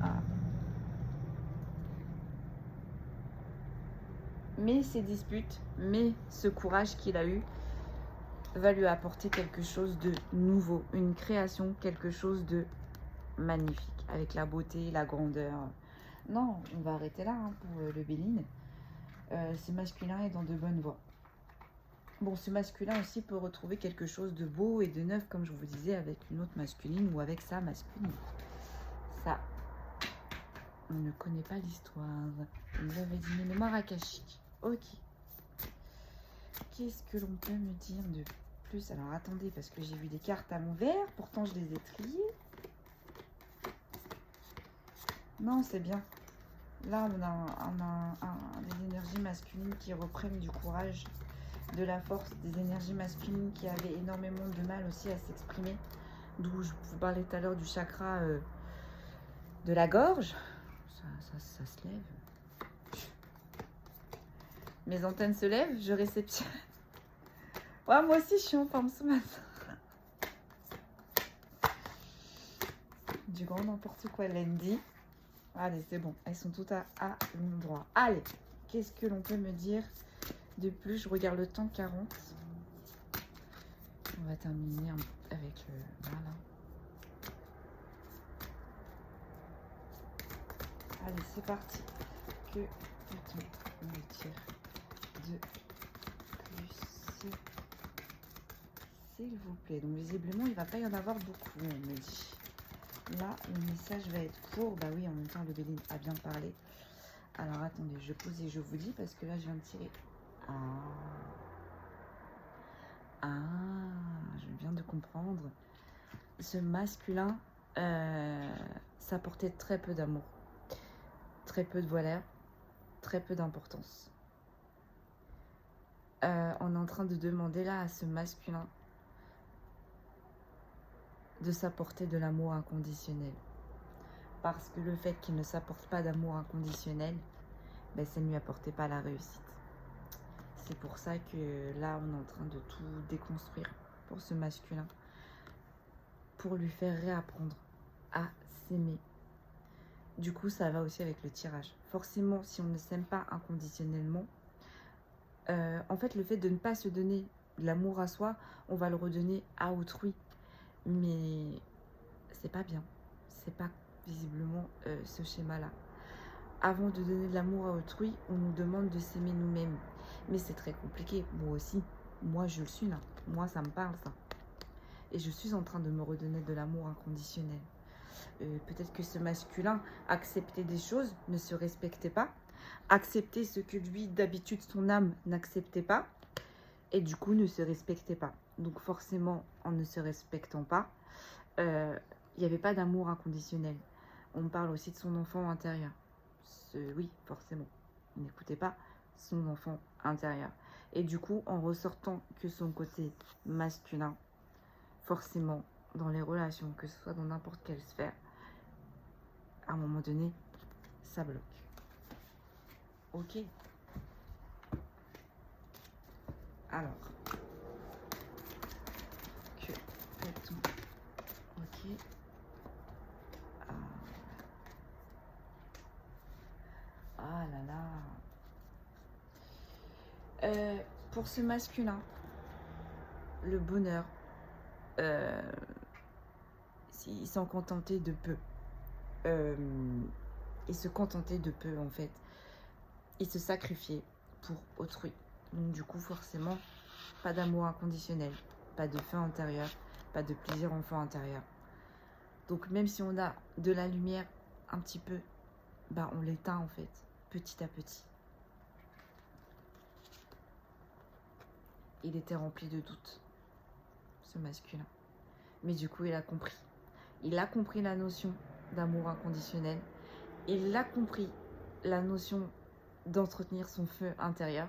Ah. Mais ces disputes, mais ce courage qu'il a eu, va lui apporter quelque chose de nouveau, une création, quelque chose de magnifique, avec la beauté, la grandeur. Non, on va arrêter là hein, pour le Béline. Ce masculin est dans de bonnes voies. Bon, ce masculin aussi peut retrouver quelque chose de beau et de neuf, comme je vous disais, avec une autre masculine ou avec sa masculine. Ça, on ne connaît pas l'histoire. Vous avez dit mes mémoires akashiques. Ok. Qu'est-ce que l'on peut me dire de plus? Alors attendez, parce que j'ai vu des cartes à l'envers, pourtant je les ai triées. Non, c'est bien. Là, on a des énergies masculines qui reprennent du courage, de la force, des énergies masculines qui avaient énormément de mal aussi à s'exprimer. D'où je vous parlais tout à l'heure du chakra de la gorge. Ça se lève. Mes antennes se lèvent, je réceptionne. Ouais, moi aussi, je suis en forme ce matin. Du grand n'importe quoi, lundi. Allez, c'est bon. Elles sont toutes à l'endroit. Allez, qu'est-ce que l'on peut me dire de plus? Je regarde le temps, 40. On va terminer avec le... Voilà. Allez, c'est parti. Que peut-on me dire de plus, s'il vous plaît? Donc, visiblement, il ne va pas y en avoir beaucoup, on me dit. Là, le message va être court. Bah oui, en même temps, le Béline a bien parlé. Alors, attendez, je pose et je vous dis parce que là, je viens de tirer. Je viens de comprendre. Ce masculin, ça portait très peu d'amour, très peu de valeur, très peu d'importance. On est en train de demander là à ce masculin de s'apporter de l'amour inconditionnel. Parce que le fait qu'il ne s'apporte pas d'amour inconditionnel, ben, ça ne lui apportait pas la réussite. C'est pour ça que là, on est en train de tout déconstruire pour ce masculin. Pour lui faire réapprendre à s'aimer. Du coup, ça va aussi avec le tirage. Forcément, si on ne s'aime pas inconditionnellement, en fait, le fait de ne pas se donner de l'amour à soi, on va le redonner à autrui. Mais c'est pas bien. C'est pas visiblement ce schéma-là. Avant de donner de l'amour à autrui, on nous demande de s'aimer nous-mêmes. Mais c'est très compliqué. Moi aussi. Moi, je le suis là. Moi, ça me parle, ça. Et je suis en train de me redonner de l'amour inconditionnel. Peut-être que ce masculin acceptait des choses, ne se respectait pas. Acceptait ce que lui, d'habitude, son âme n'acceptait pas. Et du coup, ne se respectait pas. Donc forcément, en ne se respectant pas, il n'y avait pas d'amour inconditionnel. On parle aussi de son enfant intérieur. Oui, forcément. Il n'écoutait pas son enfant intérieur. Et du coup, en ressortant que son côté masculin, forcément, dans les relations, que ce soit dans n'importe quelle sphère, à un moment donné, ça bloque. Ok. Alors, que fait-on? Ok. Ah là là. Pour ce masculin, le bonheur, il s'en contentait de peu. Il se contentait de peu en fait. Il se sacrifiait pour autrui. Donc du coup forcément, pas d'amour inconditionnel, pas de feu intérieur, pas de plaisir enfant intérieur. Donc même si on a de la lumière un petit peu, bah on l'éteint en fait, petit à petit. Il était rempli de doutes, ce masculin. Mais du coup il a compris. Il a compris la notion d'amour inconditionnel. Il a compris la notion d'entretenir son feu intérieur.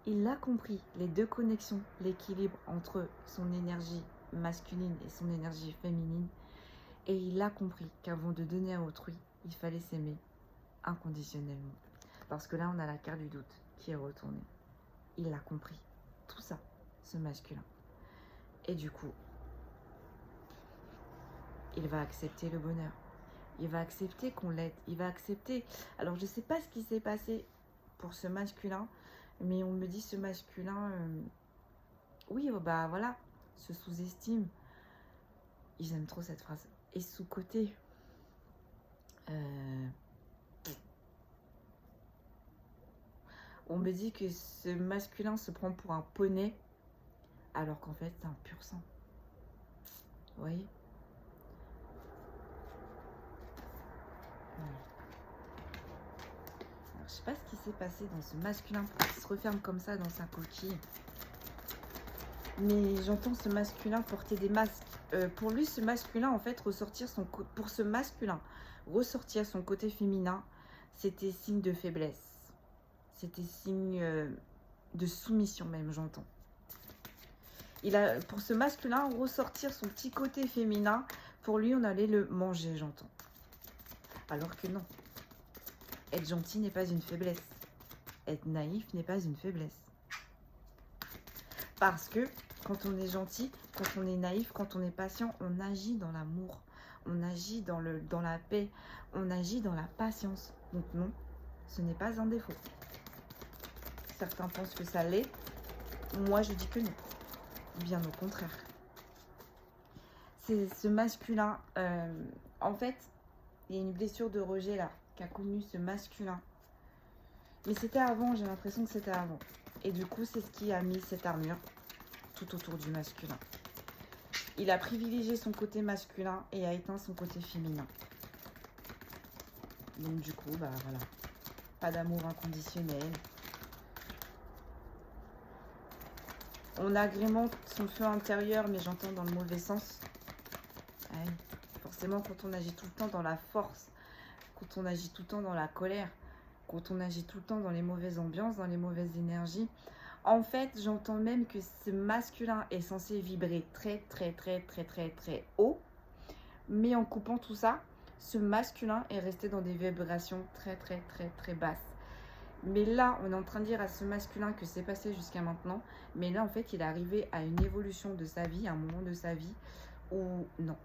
Il a compris les deux connexions, l'équilibre entre son énergie masculine et son énergie féminine. Et il a compris qu'avant de donner à autrui, il fallait s'aimer inconditionnellement. Parce que là, on a la carte du doute qui est retournée. Il a compris tout ça, ce masculin. Et du coup, il va accepter le bonheur. Il va accepter qu'on l'aide. Il va accepter... Alors, je ne sais pas ce qui s'est passé pour ce masculin, mais on me dit ce masculin... oui, bah voilà, se sous-estime. Ils aiment trop cette phrase. Et sous-côté. On me dit que ce masculin se prend pour un poney, alors qu'en fait, c'est un pur sang. Vous voyez ? Alors, je sais pas ce qui s'est passé dans ce masculin qui se referme comme ça dans sa coquille. Mais j'entends ce masculin porter des masques. Pour lui, ce masculin, en fait, ressortir son... Pour ce masculin, ressortir son côté féminin, c'était signe de faiblesse. C'était signe de soumission même, j'entends. Pour ce masculin, ressortir son petit côté féminin, pour lui, on allait le manger, j'entends. Alors que non. Être gentil n'est pas une faiblesse. Être naïf n'est pas une faiblesse. Parce que quand on est gentil, quand on est naïf, quand on est patient, on agit dans l'amour. On agit dans la paix. On agit dans la patience. Donc non, ce n'est pas un défaut. Certains pensent que ça l'est. Moi, je dis que non. Bien au contraire. C'est ce masculin. En fait, il y a une blessure de rejet là, qu'a connu ce masculin. Mais c'était avant, j'ai l'impression que c'était avant. Et du coup, c'est ce qui a mis cette armure tout autour du masculin. Il a privilégié son côté masculin et a éteint son côté féminin. Donc du coup, bah voilà. Pas d'amour inconditionnel. On agrémente son feu intérieur, mais j'entends dans le mauvais sens. Ouais, forcément, quand on agit tout le temps dans la force, quand on agit tout le temps dans la colère, quand on agit tout le temps dans les mauvaises ambiances, dans les mauvaises énergies, en fait, j'entends même que ce masculin est censé vibrer très, très, très, très, très, très haut. Mais en coupant tout ça, ce masculin est resté dans des vibrations très, très, très, très basses. Mais là, on est en train de dire à ce masculin que c'est passé jusqu'à maintenant. Mais là, en fait, il est arrivé à une évolution de sa vie, à un moment de sa vie où non.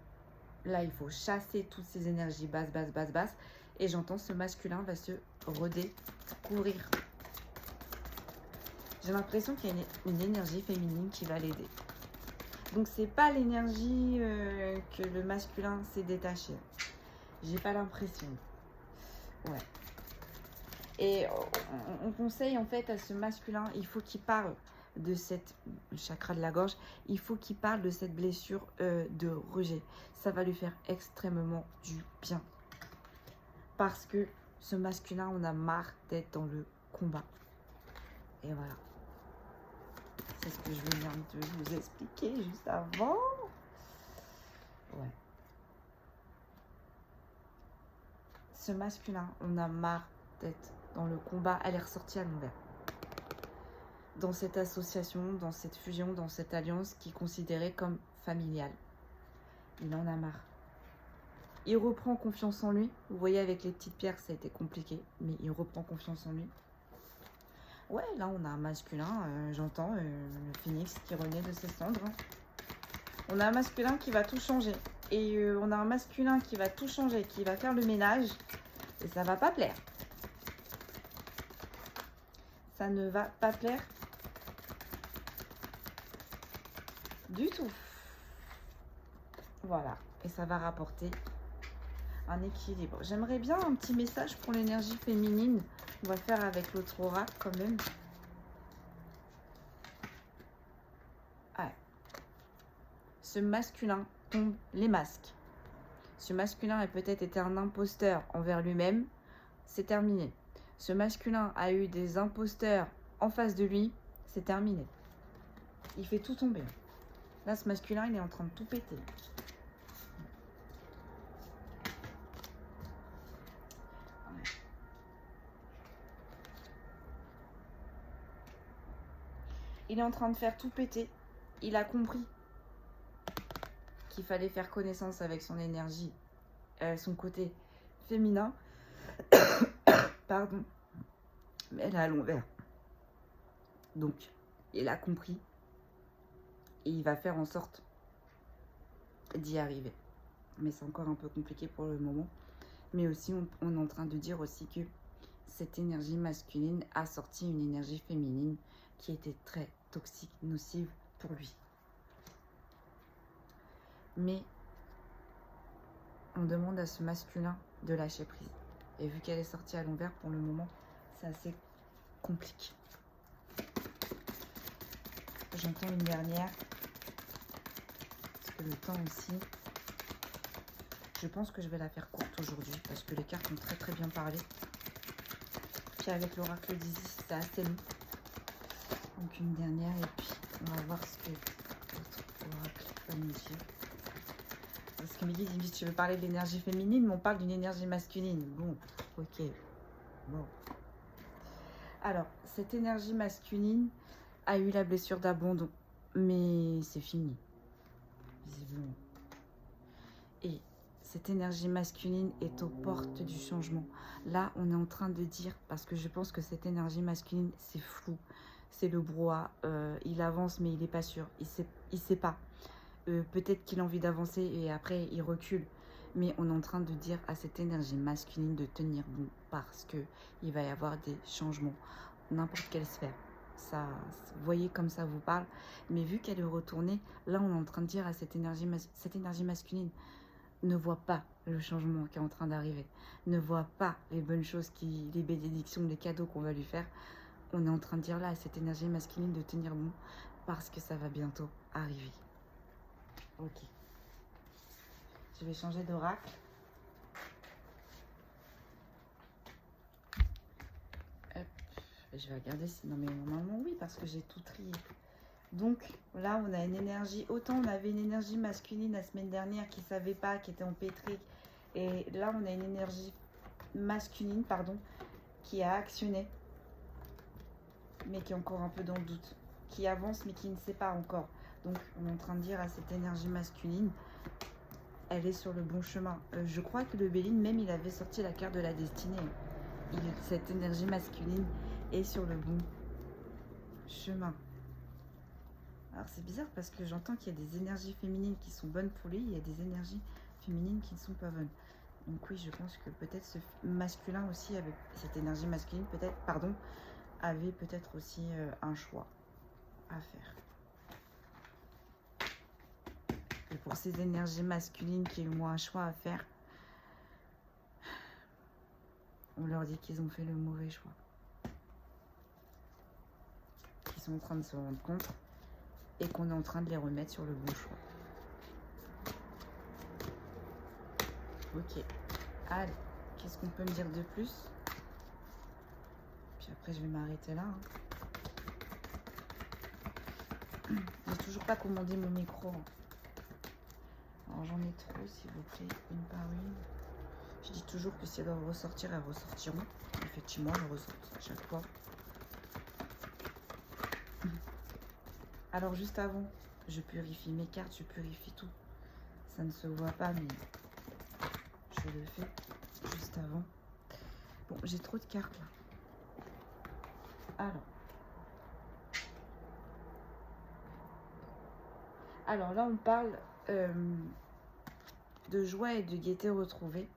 Là, il faut chasser toutes ces énergies basses, basses, basses, basses. Et j'entends ce masculin va se redécouvrir. J'ai l'impression qu'il y a une énergie féminine qui va l'aider. Donc, c'est pas l'énergie que le masculin s'est détaché. J'ai pas l'impression. Ouais. Et on conseille en fait à ce masculin, il faut qu'il parle de cette chakra de la gorge, il faut qu'il parle de cette blessure de rejet. Ça va lui faire extrêmement du bien. Parce que ce masculin, on a marre d'être dans le combat. Et voilà. C'est ce que je viens de vous expliquer juste avant. Ouais. Ce masculin, on a marre d'être dans le combat. Elle est ressortie à l'envers. Dans cette association, dans cette fusion, dans cette alliance qui est considérée comme familiale. Il en a marre. Il reprend confiance en lui. Vous voyez, avec les petites pierres, ça a été compliqué. Mais il reprend confiance en lui. Ouais, là, on a un masculin, j'entends, le phénix qui renaît de ses cendres. On a un masculin qui va tout changer. Et on a un masculin qui va tout changer, qui va faire le ménage. Et ça va pas plaire. Ça ne va pas plaire du tout. Voilà. Et ça va rapporter un équilibre. J'aimerais bien un petit message pour l'énergie féminine. On va faire avec l'autre oracle quand même. Ouais. Ce masculin tombe les masques. Ce masculin a peut-être été un imposteur envers lui-même. C'est terminé. Ce masculin a eu des imposteurs en face de lui. C'est terminé. Il fait tout tomber. Là, ce masculin, il est en train de tout péter. Il est en train de faire tout péter. Il a compris qu'il fallait faire connaissance avec son énergie, son côté féminin. Pardon. Mais elle est à l'envers. Donc, il a compris. Et il va faire en sorte d'y arriver. Mais c'est encore un peu compliqué pour le moment. Mais aussi, on est en train de dire aussi que cette énergie masculine a sorti une énergie féminine qui était très toxique, nocive pour lui. Mais on demande à ce masculin de lâcher prise. Et vu qu'elle est sortie à l'envers, pour le moment, c'est assez compliqué. J'entends une dernière. Parce que le temps aussi. Je pense que je vais la faire courte aujourd'hui. Parce que les cartes ont très très bien parlé. Puis avec l'oracle d'Isis, c'est assez long. Donc une dernière et puis on va voir ce que l'autre oracle va nous dire. parce que mes guides ils me disent tu veux parler de l'énergie féminine, mais on parle d'une énergie masculine. Bon, ok. Bon. Alors, cette énergie masculine a eu la blessure d'abandon, mais c'est fini, visiblement. Et cette énergie masculine est aux portes du changement. Là, on est en train de dire, parce que je pense que cette énergie masculine, c'est flou, c'est le brouhaha. Il avance, mais il n'est pas sûr, il sait pas. Peut-être qu'il a envie d'avancer et après il recule. Mais on est en train de dire à cette énergie masculine de tenir bon parce que il va y avoir des changements, n'importe quelle sphère. Ça, vous voyez comme ça vous parle. Mais vu qu'elle est retournée, là on est en train de dire à cette énergie masculine, ne voit pas le changement qui est en train d'arriver, ne voit pas les bonnes choses, les bénédictions, les cadeaux qu'on va lui faire. On est en train de dire là à cette énergie masculine de tenir bon parce que ça va bientôt arriver. Ok. Je vais changer d'oracle. Je vais regarder si... Non mais normalement oui, parce que j'ai tout trié. Donc là, on a une énergie... Autant on avait une énergie masculine la semaine dernière qui ne savait pas, qui était empêtrée. Et là, on a une énergie masculine, pardon, qui a actionné, mais qui est encore un peu dans le doute. Qui avance, mais qui ne sait pas encore. Donc, on est en train de dire à cette énergie masculine... Elle est sur le bon chemin. Je crois que le Béline, même, il avait sorti la carte de la destinée. Cette énergie masculine est sur le bon chemin. Alors, c'est bizarre parce que j'entends qu'il y a des énergies féminines qui sont bonnes pour lui. Il y a des énergies féminines qui ne sont pas bonnes. Donc oui, je pense que peut-être ce masculin aussi, avec cette énergie masculine, peut-être, pardon, avait peut-être aussi un choix à faire. Et pour ces énergies masculines qui ont un choix à faire, on leur dit qu'ils ont fait le mauvais choix. Qu'ils sont en train de se rendre compte et qu'on est en train de les remettre sur le bon choix. Ok. Allez, qu'est-ce qu'on peut me dire de plus? Puis après, je vais m'arrêter là. J'ai toujours pas commandé mon micro. Alors j'en ai trop, s'il vous plaît, une par une. Je dis toujours que si elles doivent ressortir, elles ressortiront. Effectivement, elles ressortent à chaque fois. Alors juste avant, je purifie mes cartes, je purifie tout. Ça ne se voit pas, mais je le fais juste avant. Bon, j'ai trop de cartes là. Alors là, on parle de joie et de gaieté retrouvée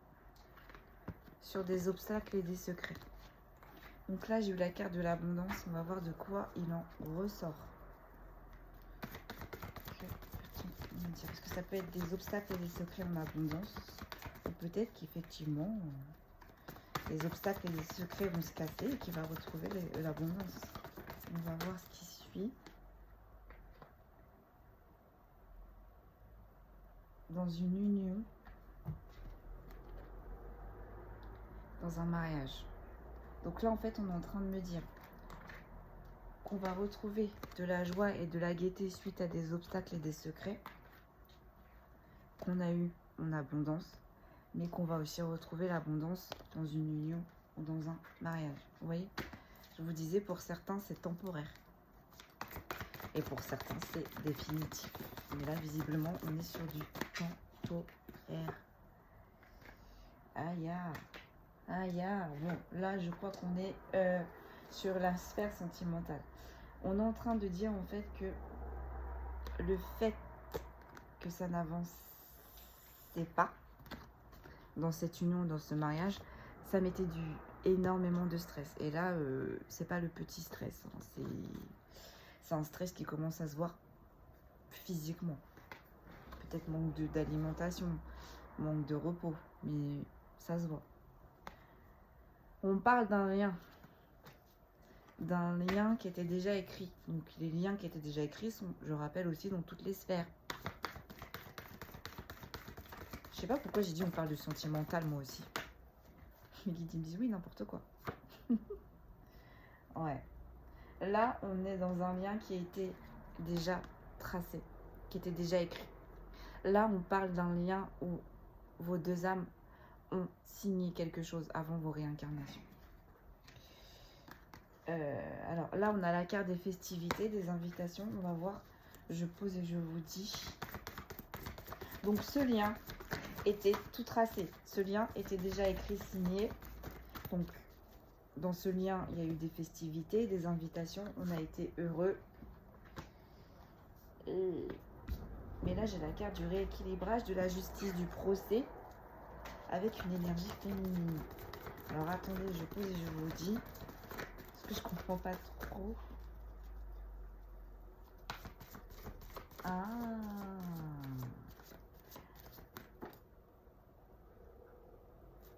sur des obstacles et des secrets. Donc là, j'ai eu la carte de l'abondance. On va voir de quoi il en ressort. Parce que ça peut être des obstacles et des secrets en abondance. Ou peut-être qu'effectivement, les obstacles et les secrets vont se casser et qu'il va retrouver l'abondance. On va voir ce qui suit. Dans une union, dans un mariage. Donc là, en fait, on est en train de me dire qu'on va retrouver de la joie et de la gaieté suite à des obstacles et des secrets qu'on a eu en abondance, mais qu'on va aussi retrouver l'abondance dans une union ou dans un mariage. Vous voyez? Je vous disais, pour certains, c'est temporaire. Et pour certains, c'est définitif. Mais là, visiblement, on est sur du temporaire. Aïe, aïe, bon, là, je crois qu'on est sur la sphère sentimentale. On est en train de dire, en fait, que le fait que ça n'avance pas dans cette union, dans ce mariage, ça mettait énormément de stress. Et là, c'est pas le petit stress, hein, c'est un stress qui commence à se voir physiquement. Peut-être manque d'alimentation, manque de repos, mais ça se voit. On parle d'un lien qui était déjà écrit. Donc les liens qui étaient déjà écrits sont, je rappelle, aussi dans toutes les sphères. Je sais pas pourquoi j'ai dit on parle du sentimental, moi aussi. Les guides me disent oui, n'importe quoi. Ouais. Là, on est dans un lien qui a été déjà tracé, qui était déjà écrit. Là, on parle d'un lien où vos deux âmes ont signé quelque chose avant vos réincarnations. Alors là, on a la carte des festivités, des invitations. On va voir. Je pose et je vous dis. Donc, ce lien était tout tracé. Ce lien était déjà écrit, signé. Donc, dans ce lien, il y a eu des festivités, des invitations. On a été heureux. Mais là, j'ai la carte du rééquilibrage, de la justice, du procès, avec une énergie féminine. Alors, attendez, je pose et je vous dis. Parce que je comprends pas trop. Ah.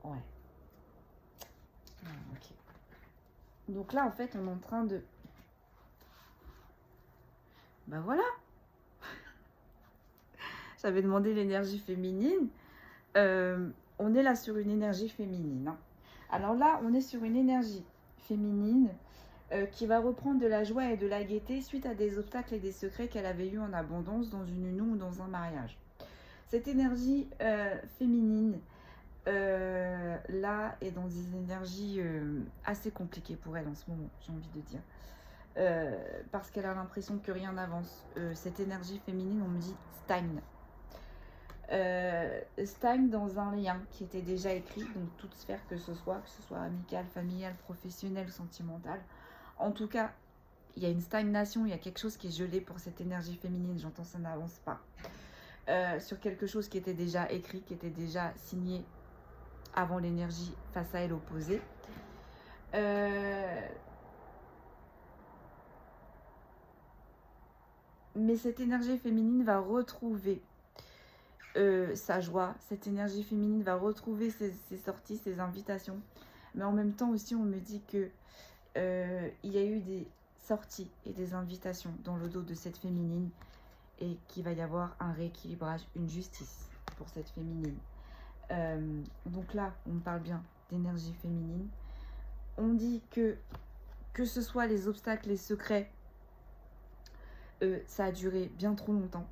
Ouais. Ah, ok. Donc là, en fait, on est en train de... Ben voilà. J'avais demandé l'énergie féminine. On est là sur une énergie féminine. Hein. Alors là, on est sur une énergie féminine qui va reprendre de la joie et de la gaieté suite à des obstacles et des secrets qu'elle avait eus en abondance dans une union ou dans un mariage. Cette énergie féminine, là, est dans des énergies assez compliquées pour elle en ce moment, j'ai envie de dire. Parce qu'elle a l'impression que rien n'avance. Cette énergie féminine, on me dit, stagne. Stagne dans un lien qui était déjà écrit, donc toute sphère que ce soit amical, familial, professionnel, sentimental. En tout cas, il y a une stagnation, il y a quelque chose qui est gelé pour cette énergie féminine, j'entends ça n'avance pas. Sur quelque chose qui était déjà écrit, qui était déjà signé avant l'énergie face à elle opposée. Mais cette énergie féminine va retrouver sa joie, cette énergie féminine va retrouver ses sorties, ses invitations. Mais en même temps aussi, on me dit que il y a eu des sorties et des invitations dans le dos de cette féminine et qu'il va y avoir un rééquilibrage, une justice pour cette féminine. Donc là, on parle bien d'énergie féminine. On dit que ce soit les obstacles, les secrets, ça a duré bien trop longtemps.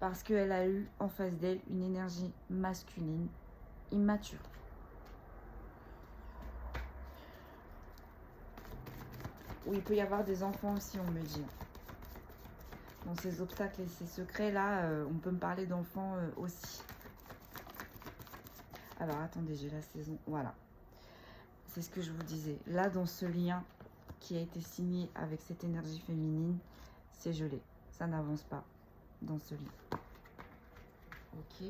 Parce qu'elle a eu en face d'elle une énergie masculine, immature. Où il peut y avoir des enfants aussi, on me dit. Dans ces obstacles et ces secrets-là, on peut me parler d'enfants aussi. Alors, attendez, j'ai la saison. Voilà. C'est ce que je vous disais. Là, dans ce lien qui a été signé avec cette énergie féminine, c'est gelé. Ça n'avance pas dans ce lien. Ok.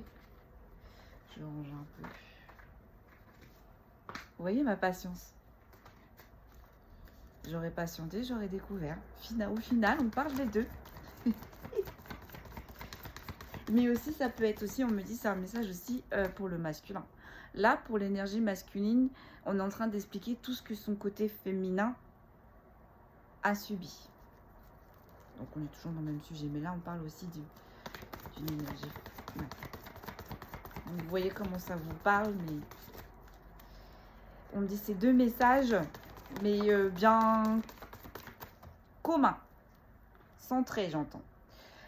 Je range un peu. Vous voyez ma patience. J'aurais patienté, j'aurais découvert. Au final, on parle des deux. Mais aussi, ça peut être aussi, on me dit, c'est un message aussi pour le masculin. Là, pour l'énergie masculine, on est en train d'expliquer tout ce que son côté féminin a subi. Donc, on est toujours dans le même sujet. Mais là, on parle aussi d'une énergie. Ouais. Donc, vous voyez comment ça vous parle, mais... On me dit ces deux messages, mais bien communs. Centrés, j'entends.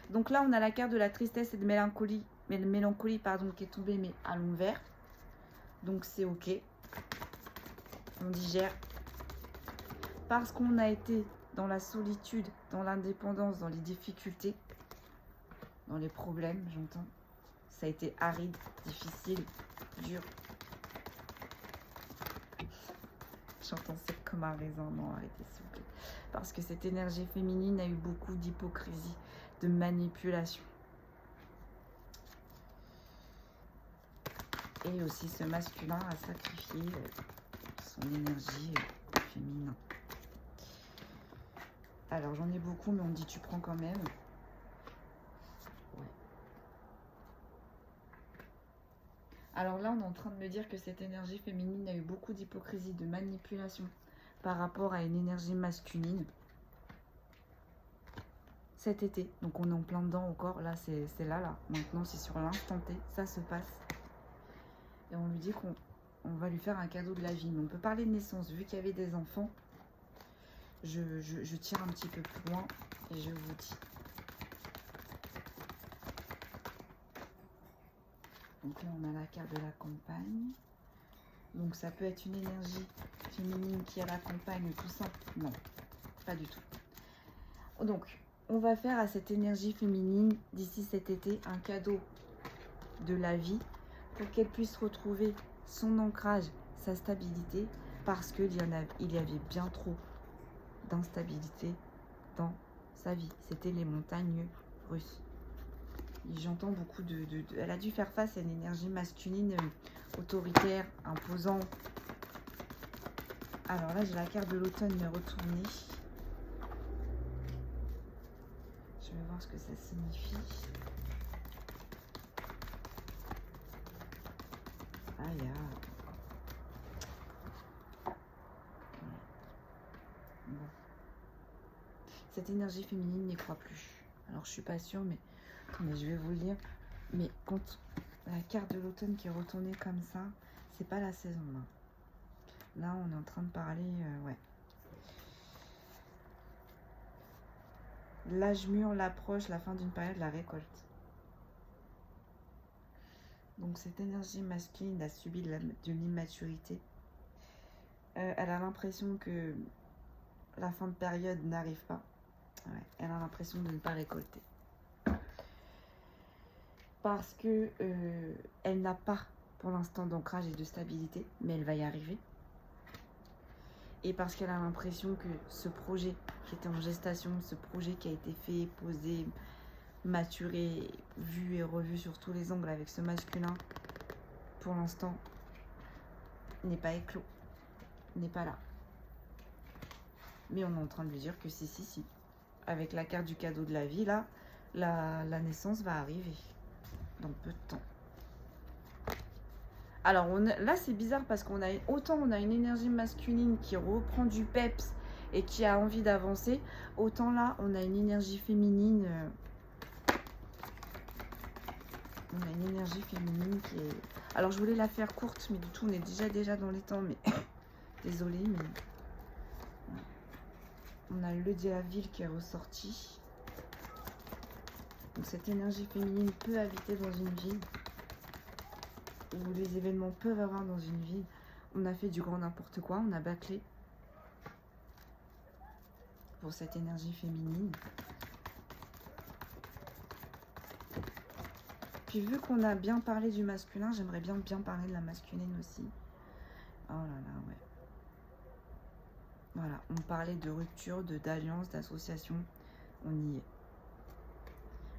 Donc là, on a la carte de la tristesse et de mélancolie, pardon, qui est tombée, mais à l'envers. Donc c'est ok. On digère. Parce qu'on a été dans la solitude, dans l'indépendance, dans les difficultés, dans les problèmes, j'entends. Ça a été aride, difficile, dur. J'entends c'est comme un raisin. Non, arrêtez s'il vous plaît. Parce que cette énergie féminine a eu beaucoup d'hypocrisie, de manipulation. Et aussi ce masculin a sacrifié son énergie féminin. Alors j'en ai beaucoup, mais on me dit tu prends quand même. Ouais. Alors là, on est en train de me dire que cette énergie féminine a eu beaucoup d'hypocrisie, de manipulation par rapport à une énergie masculine. Cet été, donc on est en plein dedans encore, là c'est là, maintenant c'est sur l'instant T, ça se passe. Et on lui dit qu'on va lui faire un cadeau de la vie. Mais on peut parler de naissance, vu qu'il y avait des enfants, je tire un petit peu plus loin et je vous dis. Donc là, on a la carte de la campagne. Donc ça peut être une énergie féminine qui l'accompagne, tout ça. Non, pas du tout. Donc, on va faire à cette énergie féminine, d'ici cet été, un cadeau de la vie pour qu'elle puisse retrouver son ancrage, sa stabilité, parce qu'il y avait bien trop d'instabilité dans sa vie. C'était les montagnes russes. J'entends beaucoup elle a dû faire face à une énergie masculine autoritaire, imposant. Alors là, j'ai la carte de l'automne mais retournée. Je vais voir ce que ça signifie. Aïe, bon. Cette énergie féminine n'y croit plus. Alors je suis pas sûre, mais attendez, je vais vous le lire. Mais quand la carte de l'automne qui est retournée comme ça, c'est pas la saison là. Là, on est en train de parler, ouais. L'âge mûr, l'approche, la fin d'une période, la récolte. Donc cette énergie masculine a subi de l'immaturité. Elle a l'impression que la fin de période n'arrive pas. Ouais, elle a l'impression de ne pas récolter. Parce que elle n'a pas pour l'instant d'ancrage et de stabilité, mais elle va y arriver. Et parce qu'elle a l'impression que ce projet qui était en gestation, ce projet qui a été fait, posé, maturé, vu et revu sur tous les angles avec ce masculin, pour l'instant, n'est pas éclos, n'est pas là. Mais on est en train de lui dire que si. Avec la carte du cadeau de la vie, là, la naissance va arriver dans peu de temps. Alors là, c'est bizarre parce qu'on a on a une énergie masculine qui reprend du peps et qui a envie d'avancer, autant là, on a une énergie féminine. On a une énergie féminine qui est... Alors, je voulais la faire courte, mais du tout, on est déjà dans les temps, mais... Désolée, mais... On a le diable qui est ressorti. Donc, cette énergie féminine peut habiter dans une ville, où les événements peuvent avoir dans une ville. On a fait du grand n'importe quoi, on a bâclé pour cette énergie féminine. Puis vu qu'on a bien parlé du masculin, j'aimerais bien parler de la masculine aussi. Oh là là, ouais. Voilà, on parlait de rupture, d'alliance, d'association. On y est.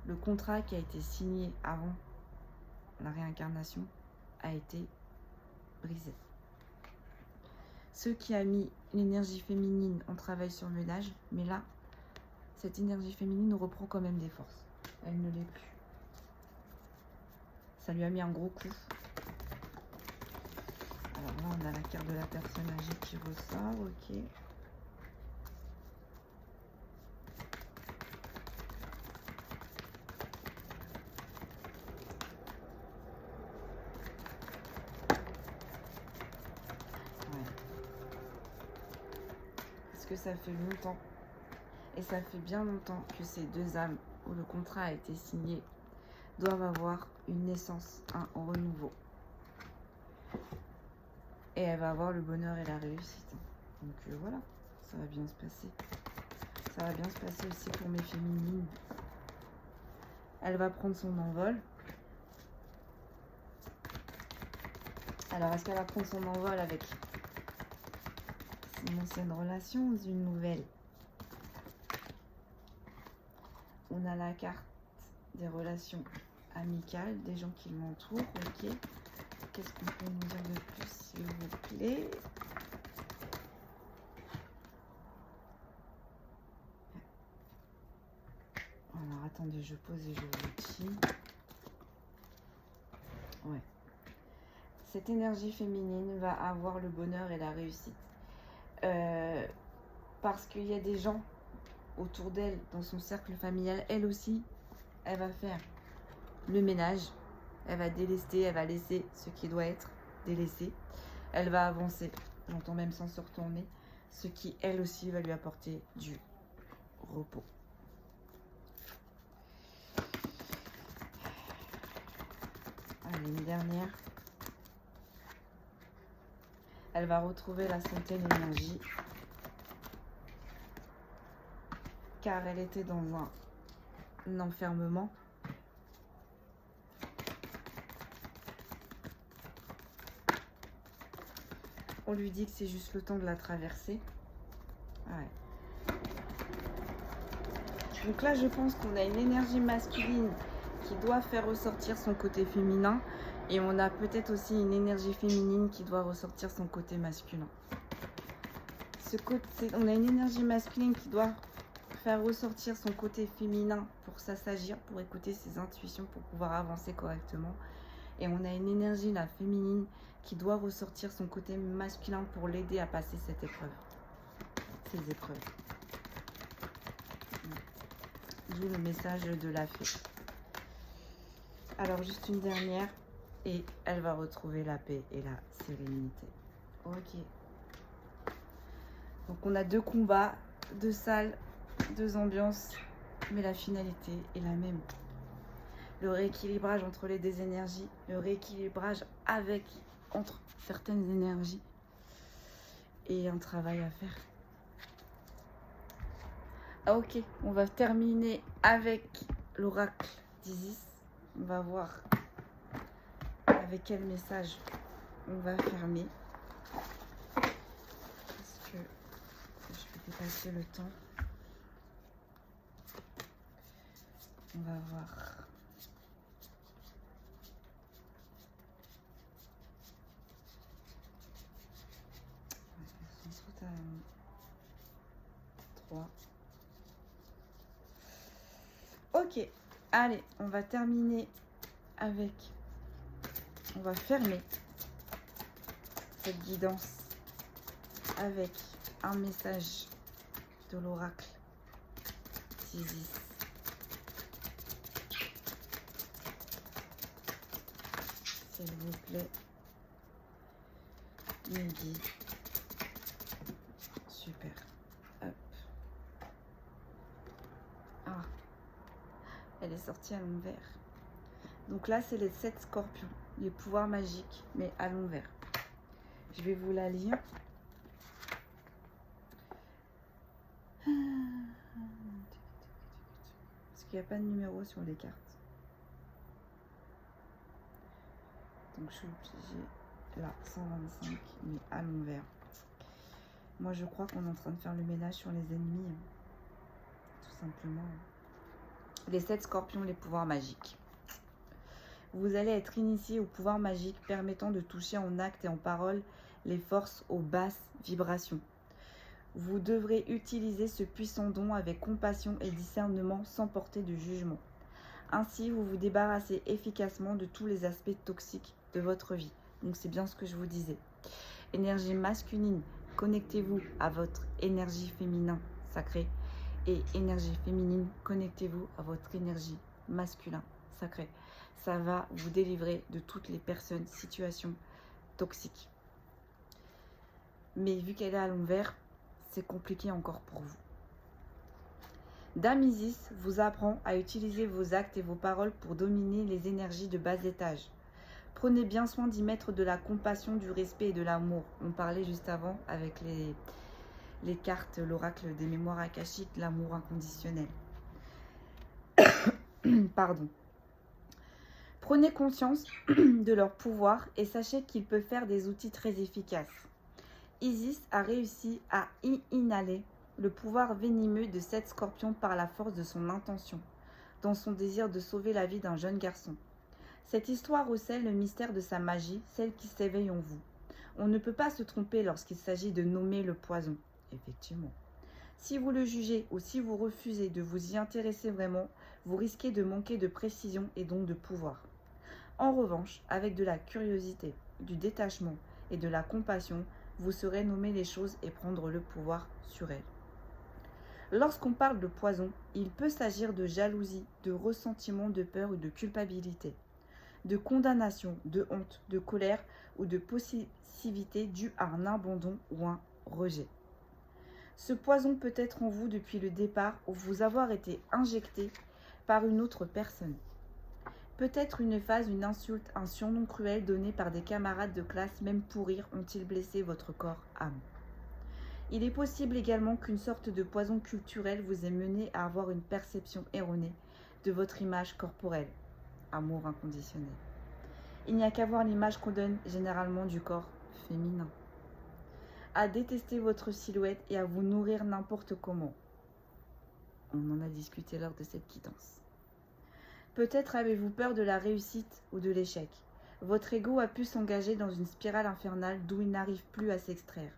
Le contrat qui a été signé avant la réincarnation a été brisé. Ceux qui a mis l'énergie féminine en travail sur le ménage, mais là, cette énergie féminine reprend quand même des forces. Elle ne l'est plus. Ça lui a mis un gros coup. Alors là, on a la carte de la personne âgée qui ressort, ok. Ouais. Parce que ça fait longtemps, et ça fait bien longtemps que ces deux âmes où le contrat a été signé doivent avoir une naissance, un renouveau. Et elle va avoir le bonheur et la réussite. Donc voilà, ça va bien se passer. Ça va bien se passer aussi pour mes féminines. Elle va prendre son envol. Alors, est-ce qu'elle va prendre son envol avec une ancienne relation ou une nouvelle? On a la carte des relations amicales, des gens qui l'entourent, ok. Qu'est-ce qu'on peut nous dire de plus, s'il vous plaît? Alors, attendez, je pose et je vous dis. Ouais. Cette énergie féminine va avoir le bonheur et la réussite. Parce qu'il y a des gens autour d'elle, dans son cercle familial, elle aussi, elle va faire le ménage. Elle va délester, elle va laisser ce qui doit être délaissé. Elle va avancer, j'entends même sans se retourner, ce qui, elle aussi, va lui apporter du repos. Allez, une dernière. Elle va retrouver la santé et l'énergie. Car elle était dans un enfermement. On lui dit que c'est juste le temps de la traverser. Ouais. Donc là, je pense qu'on a une énergie masculine qui doit faire ressortir son côté féminin. Et on a peut-être aussi une énergie féminine qui doit ressortir son côté masculin. On a une énergie masculine qui doit faire ressortir son côté féminin pour s'assagir, pour écouter ses intuitions, pour pouvoir avancer correctement. Et on a une énergie, la féminine, qui doit ressortir son côté masculin pour l'aider à passer cette épreuve. Ces épreuves. D'où le message de la fée. Alors, juste une dernière. Et elle va retrouver la paix et la sérénité. Ok. Donc, on a 2 combats, 2 salles, 2 ambiances. Mais la finalité est la même. Le rééquilibrage entre les 2 énergies. Le rééquilibrage entre certaines énergies. Et un travail à faire. Ah, ok, on va terminer avec l'oracle d'Isis. On va voir avec quel message on va fermer. Parce que je vais dépasser le temps. On va voir. Elles sont toutes à 3. Ok, allez, on va terminer avec... On va fermer cette guidance avec un message de l'oracle d'Isis. S'il vous plaît, me guide. Super. Hop. Ah, elle est sortie à l'envers. Donc là, c'est les 7 scorpions, les pouvoirs magiques, mais à l'envers. Je vais vous la lire. Parce qu'il n'y a pas de numéro sur les cartes. Donc je suis obligée, là, 125, mais à l'envers. Moi, je crois qu'on est en train de faire le ménage sur les ennemis. Tout simplement. Les 7 scorpions, les pouvoirs magiques. Vous allez être initié aux pouvoirs magiques permettant de toucher en acte et en parole les forces aux basses vibrations. Vous devrez utiliser ce puissant don avec compassion et discernement sans porter de jugement. Ainsi, vous vous débarrassez efficacement de tous les aspects toxiques de votre vie. Donc, c'est bien ce que je vous disais. Énergie masculine, connectez-vous à votre énergie féminin sacrée. Et énergie féminine, connectez-vous à votre énergie masculine sacrée. Ça va vous délivrer de toutes les personnes, situations toxiques. Mais vu qu'elle est à l'envers, c'est compliqué encore pour vous. Dame Isis vous apprend à utiliser vos actes et vos paroles pour dominer les énergies de bas étage. Prenez bien soin d'y mettre de la compassion, du respect et de l'amour. On parlait juste avant avec les cartes, l'oracle des mémoires akashiques, l'amour inconditionnel. Pardon. Prenez conscience de leur pouvoir et sachez qu'ils peuvent faire des outils très efficaces. Isis a réussi à inhaler le pouvoir venimeux de 7 scorpions par la force de son intention, dans son désir de sauver la vie d'un jeune garçon. Cette histoire recèle le mystère de sa magie, celle qui s'éveille en vous. On ne peut pas se tromper lorsqu'il s'agit de nommer le poison. Effectivement. Si vous le jugez ou si vous refusez de vous y intéresser vraiment, vous risquez de manquer de précision et donc de pouvoir. En revanche, avec de la curiosité, du détachement et de la compassion, vous saurez nommer les choses et prendre le pouvoir sur elles. Lorsqu'on parle de poison, il peut s'agir de jalousie, de ressentiment, de peur ou de culpabilité, de condamnation, de honte, de colère ou de possessivité due à un abandon ou un rejet. Ce poison peut être en vous depuis le départ ou vous avoir été injecté par une autre personne. Peut-être une phase, une insulte, un surnom cruel donné par des camarades de classe, même pour rire, ont-ils blessé votre corps, âme. Il est possible également qu'une sorte de poison culturel vous ait mené à avoir une perception erronée de votre image corporelle, amour inconditionnel. Il n'y a qu'à voir l'image qu'on donne généralement du corps féminin, à détester votre silhouette et à vous nourrir n'importe comment. On en a discuté lors de cette guidance. Peut-être avez-vous peur de la réussite ou de l'échec. Votre ego a pu s'engager dans une spirale infernale d'où il n'arrive plus à s'extraire.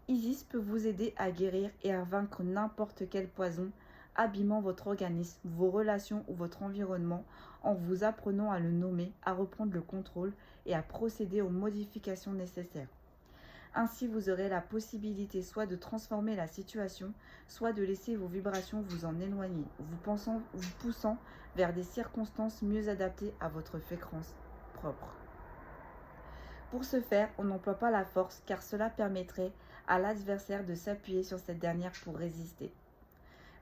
Isis peut vous aider à guérir et à vaincre n'importe quel poison, abîmant votre organisme, vos relations ou votre environnement, en vous apprenant à le nommer, à reprendre le contrôle et à procéder aux modifications nécessaires. Ainsi, vous aurez la possibilité soit de transformer la situation, soit de laisser vos vibrations vous en éloigner, vous poussant vers des circonstances mieux adaptées à votre fréquence propre. Pour ce faire, on n'emploie pas la force car cela permettrait à l'adversaire de s'appuyer sur cette dernière pour résister.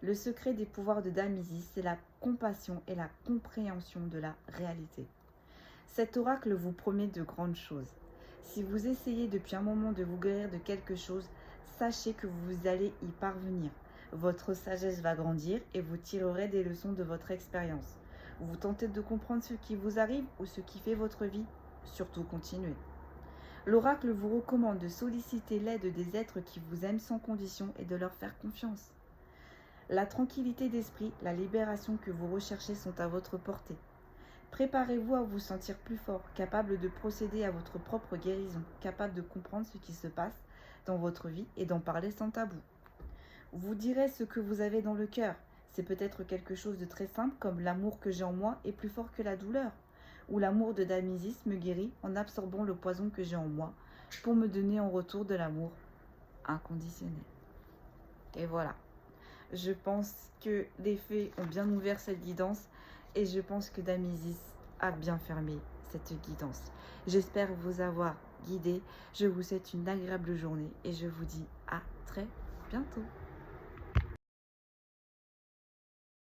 Le secret des pouvoirs de Dame Isis, c'est la compassion et la compréhension de la réalité. Cet oracle vous promet de grandes choses. Si vous essayez depuis un moment de vous guérir de quelque chose, sachez que vous allez y parvenir. Votre sagesse va grandir et vous tirerez des leçons de votre expérience. Vous tentez de comprendre ce qui vous arrive ou ce qui fait votre vie, surtout continuez. L'oracle vous recommande de solliciter l'aide des êtres qui vous aiment sans condition et de leur faire confiance. La tranquillité d'esprit, la libération que vous recherchez sont à votre portée. Préparez-vous à vous sentir plus fort, capable de procéder à votre propre guérison, capable de comprendre ce qui se passe dans votre vie et d'en parler sans tabou. Vous direz ce que vous avez dans le cœur. C'est peut-être quelque chose de très simple comme l'amour que j'ai en moi est plus fort que la douleur. Ou l'amour de Dame Isis me guérit en absorbant le poison que j'ai en moi pour me donner en retour de l'amour inconditionnel. Et voilà. Je pense que les fées ont bien ouvert cette guidance et je pense que Dame Isis a bien fermé cette guidance. J'espère vous avoir guidé. Je vous souhaite une agréable journée et je vous dis à très bientôt.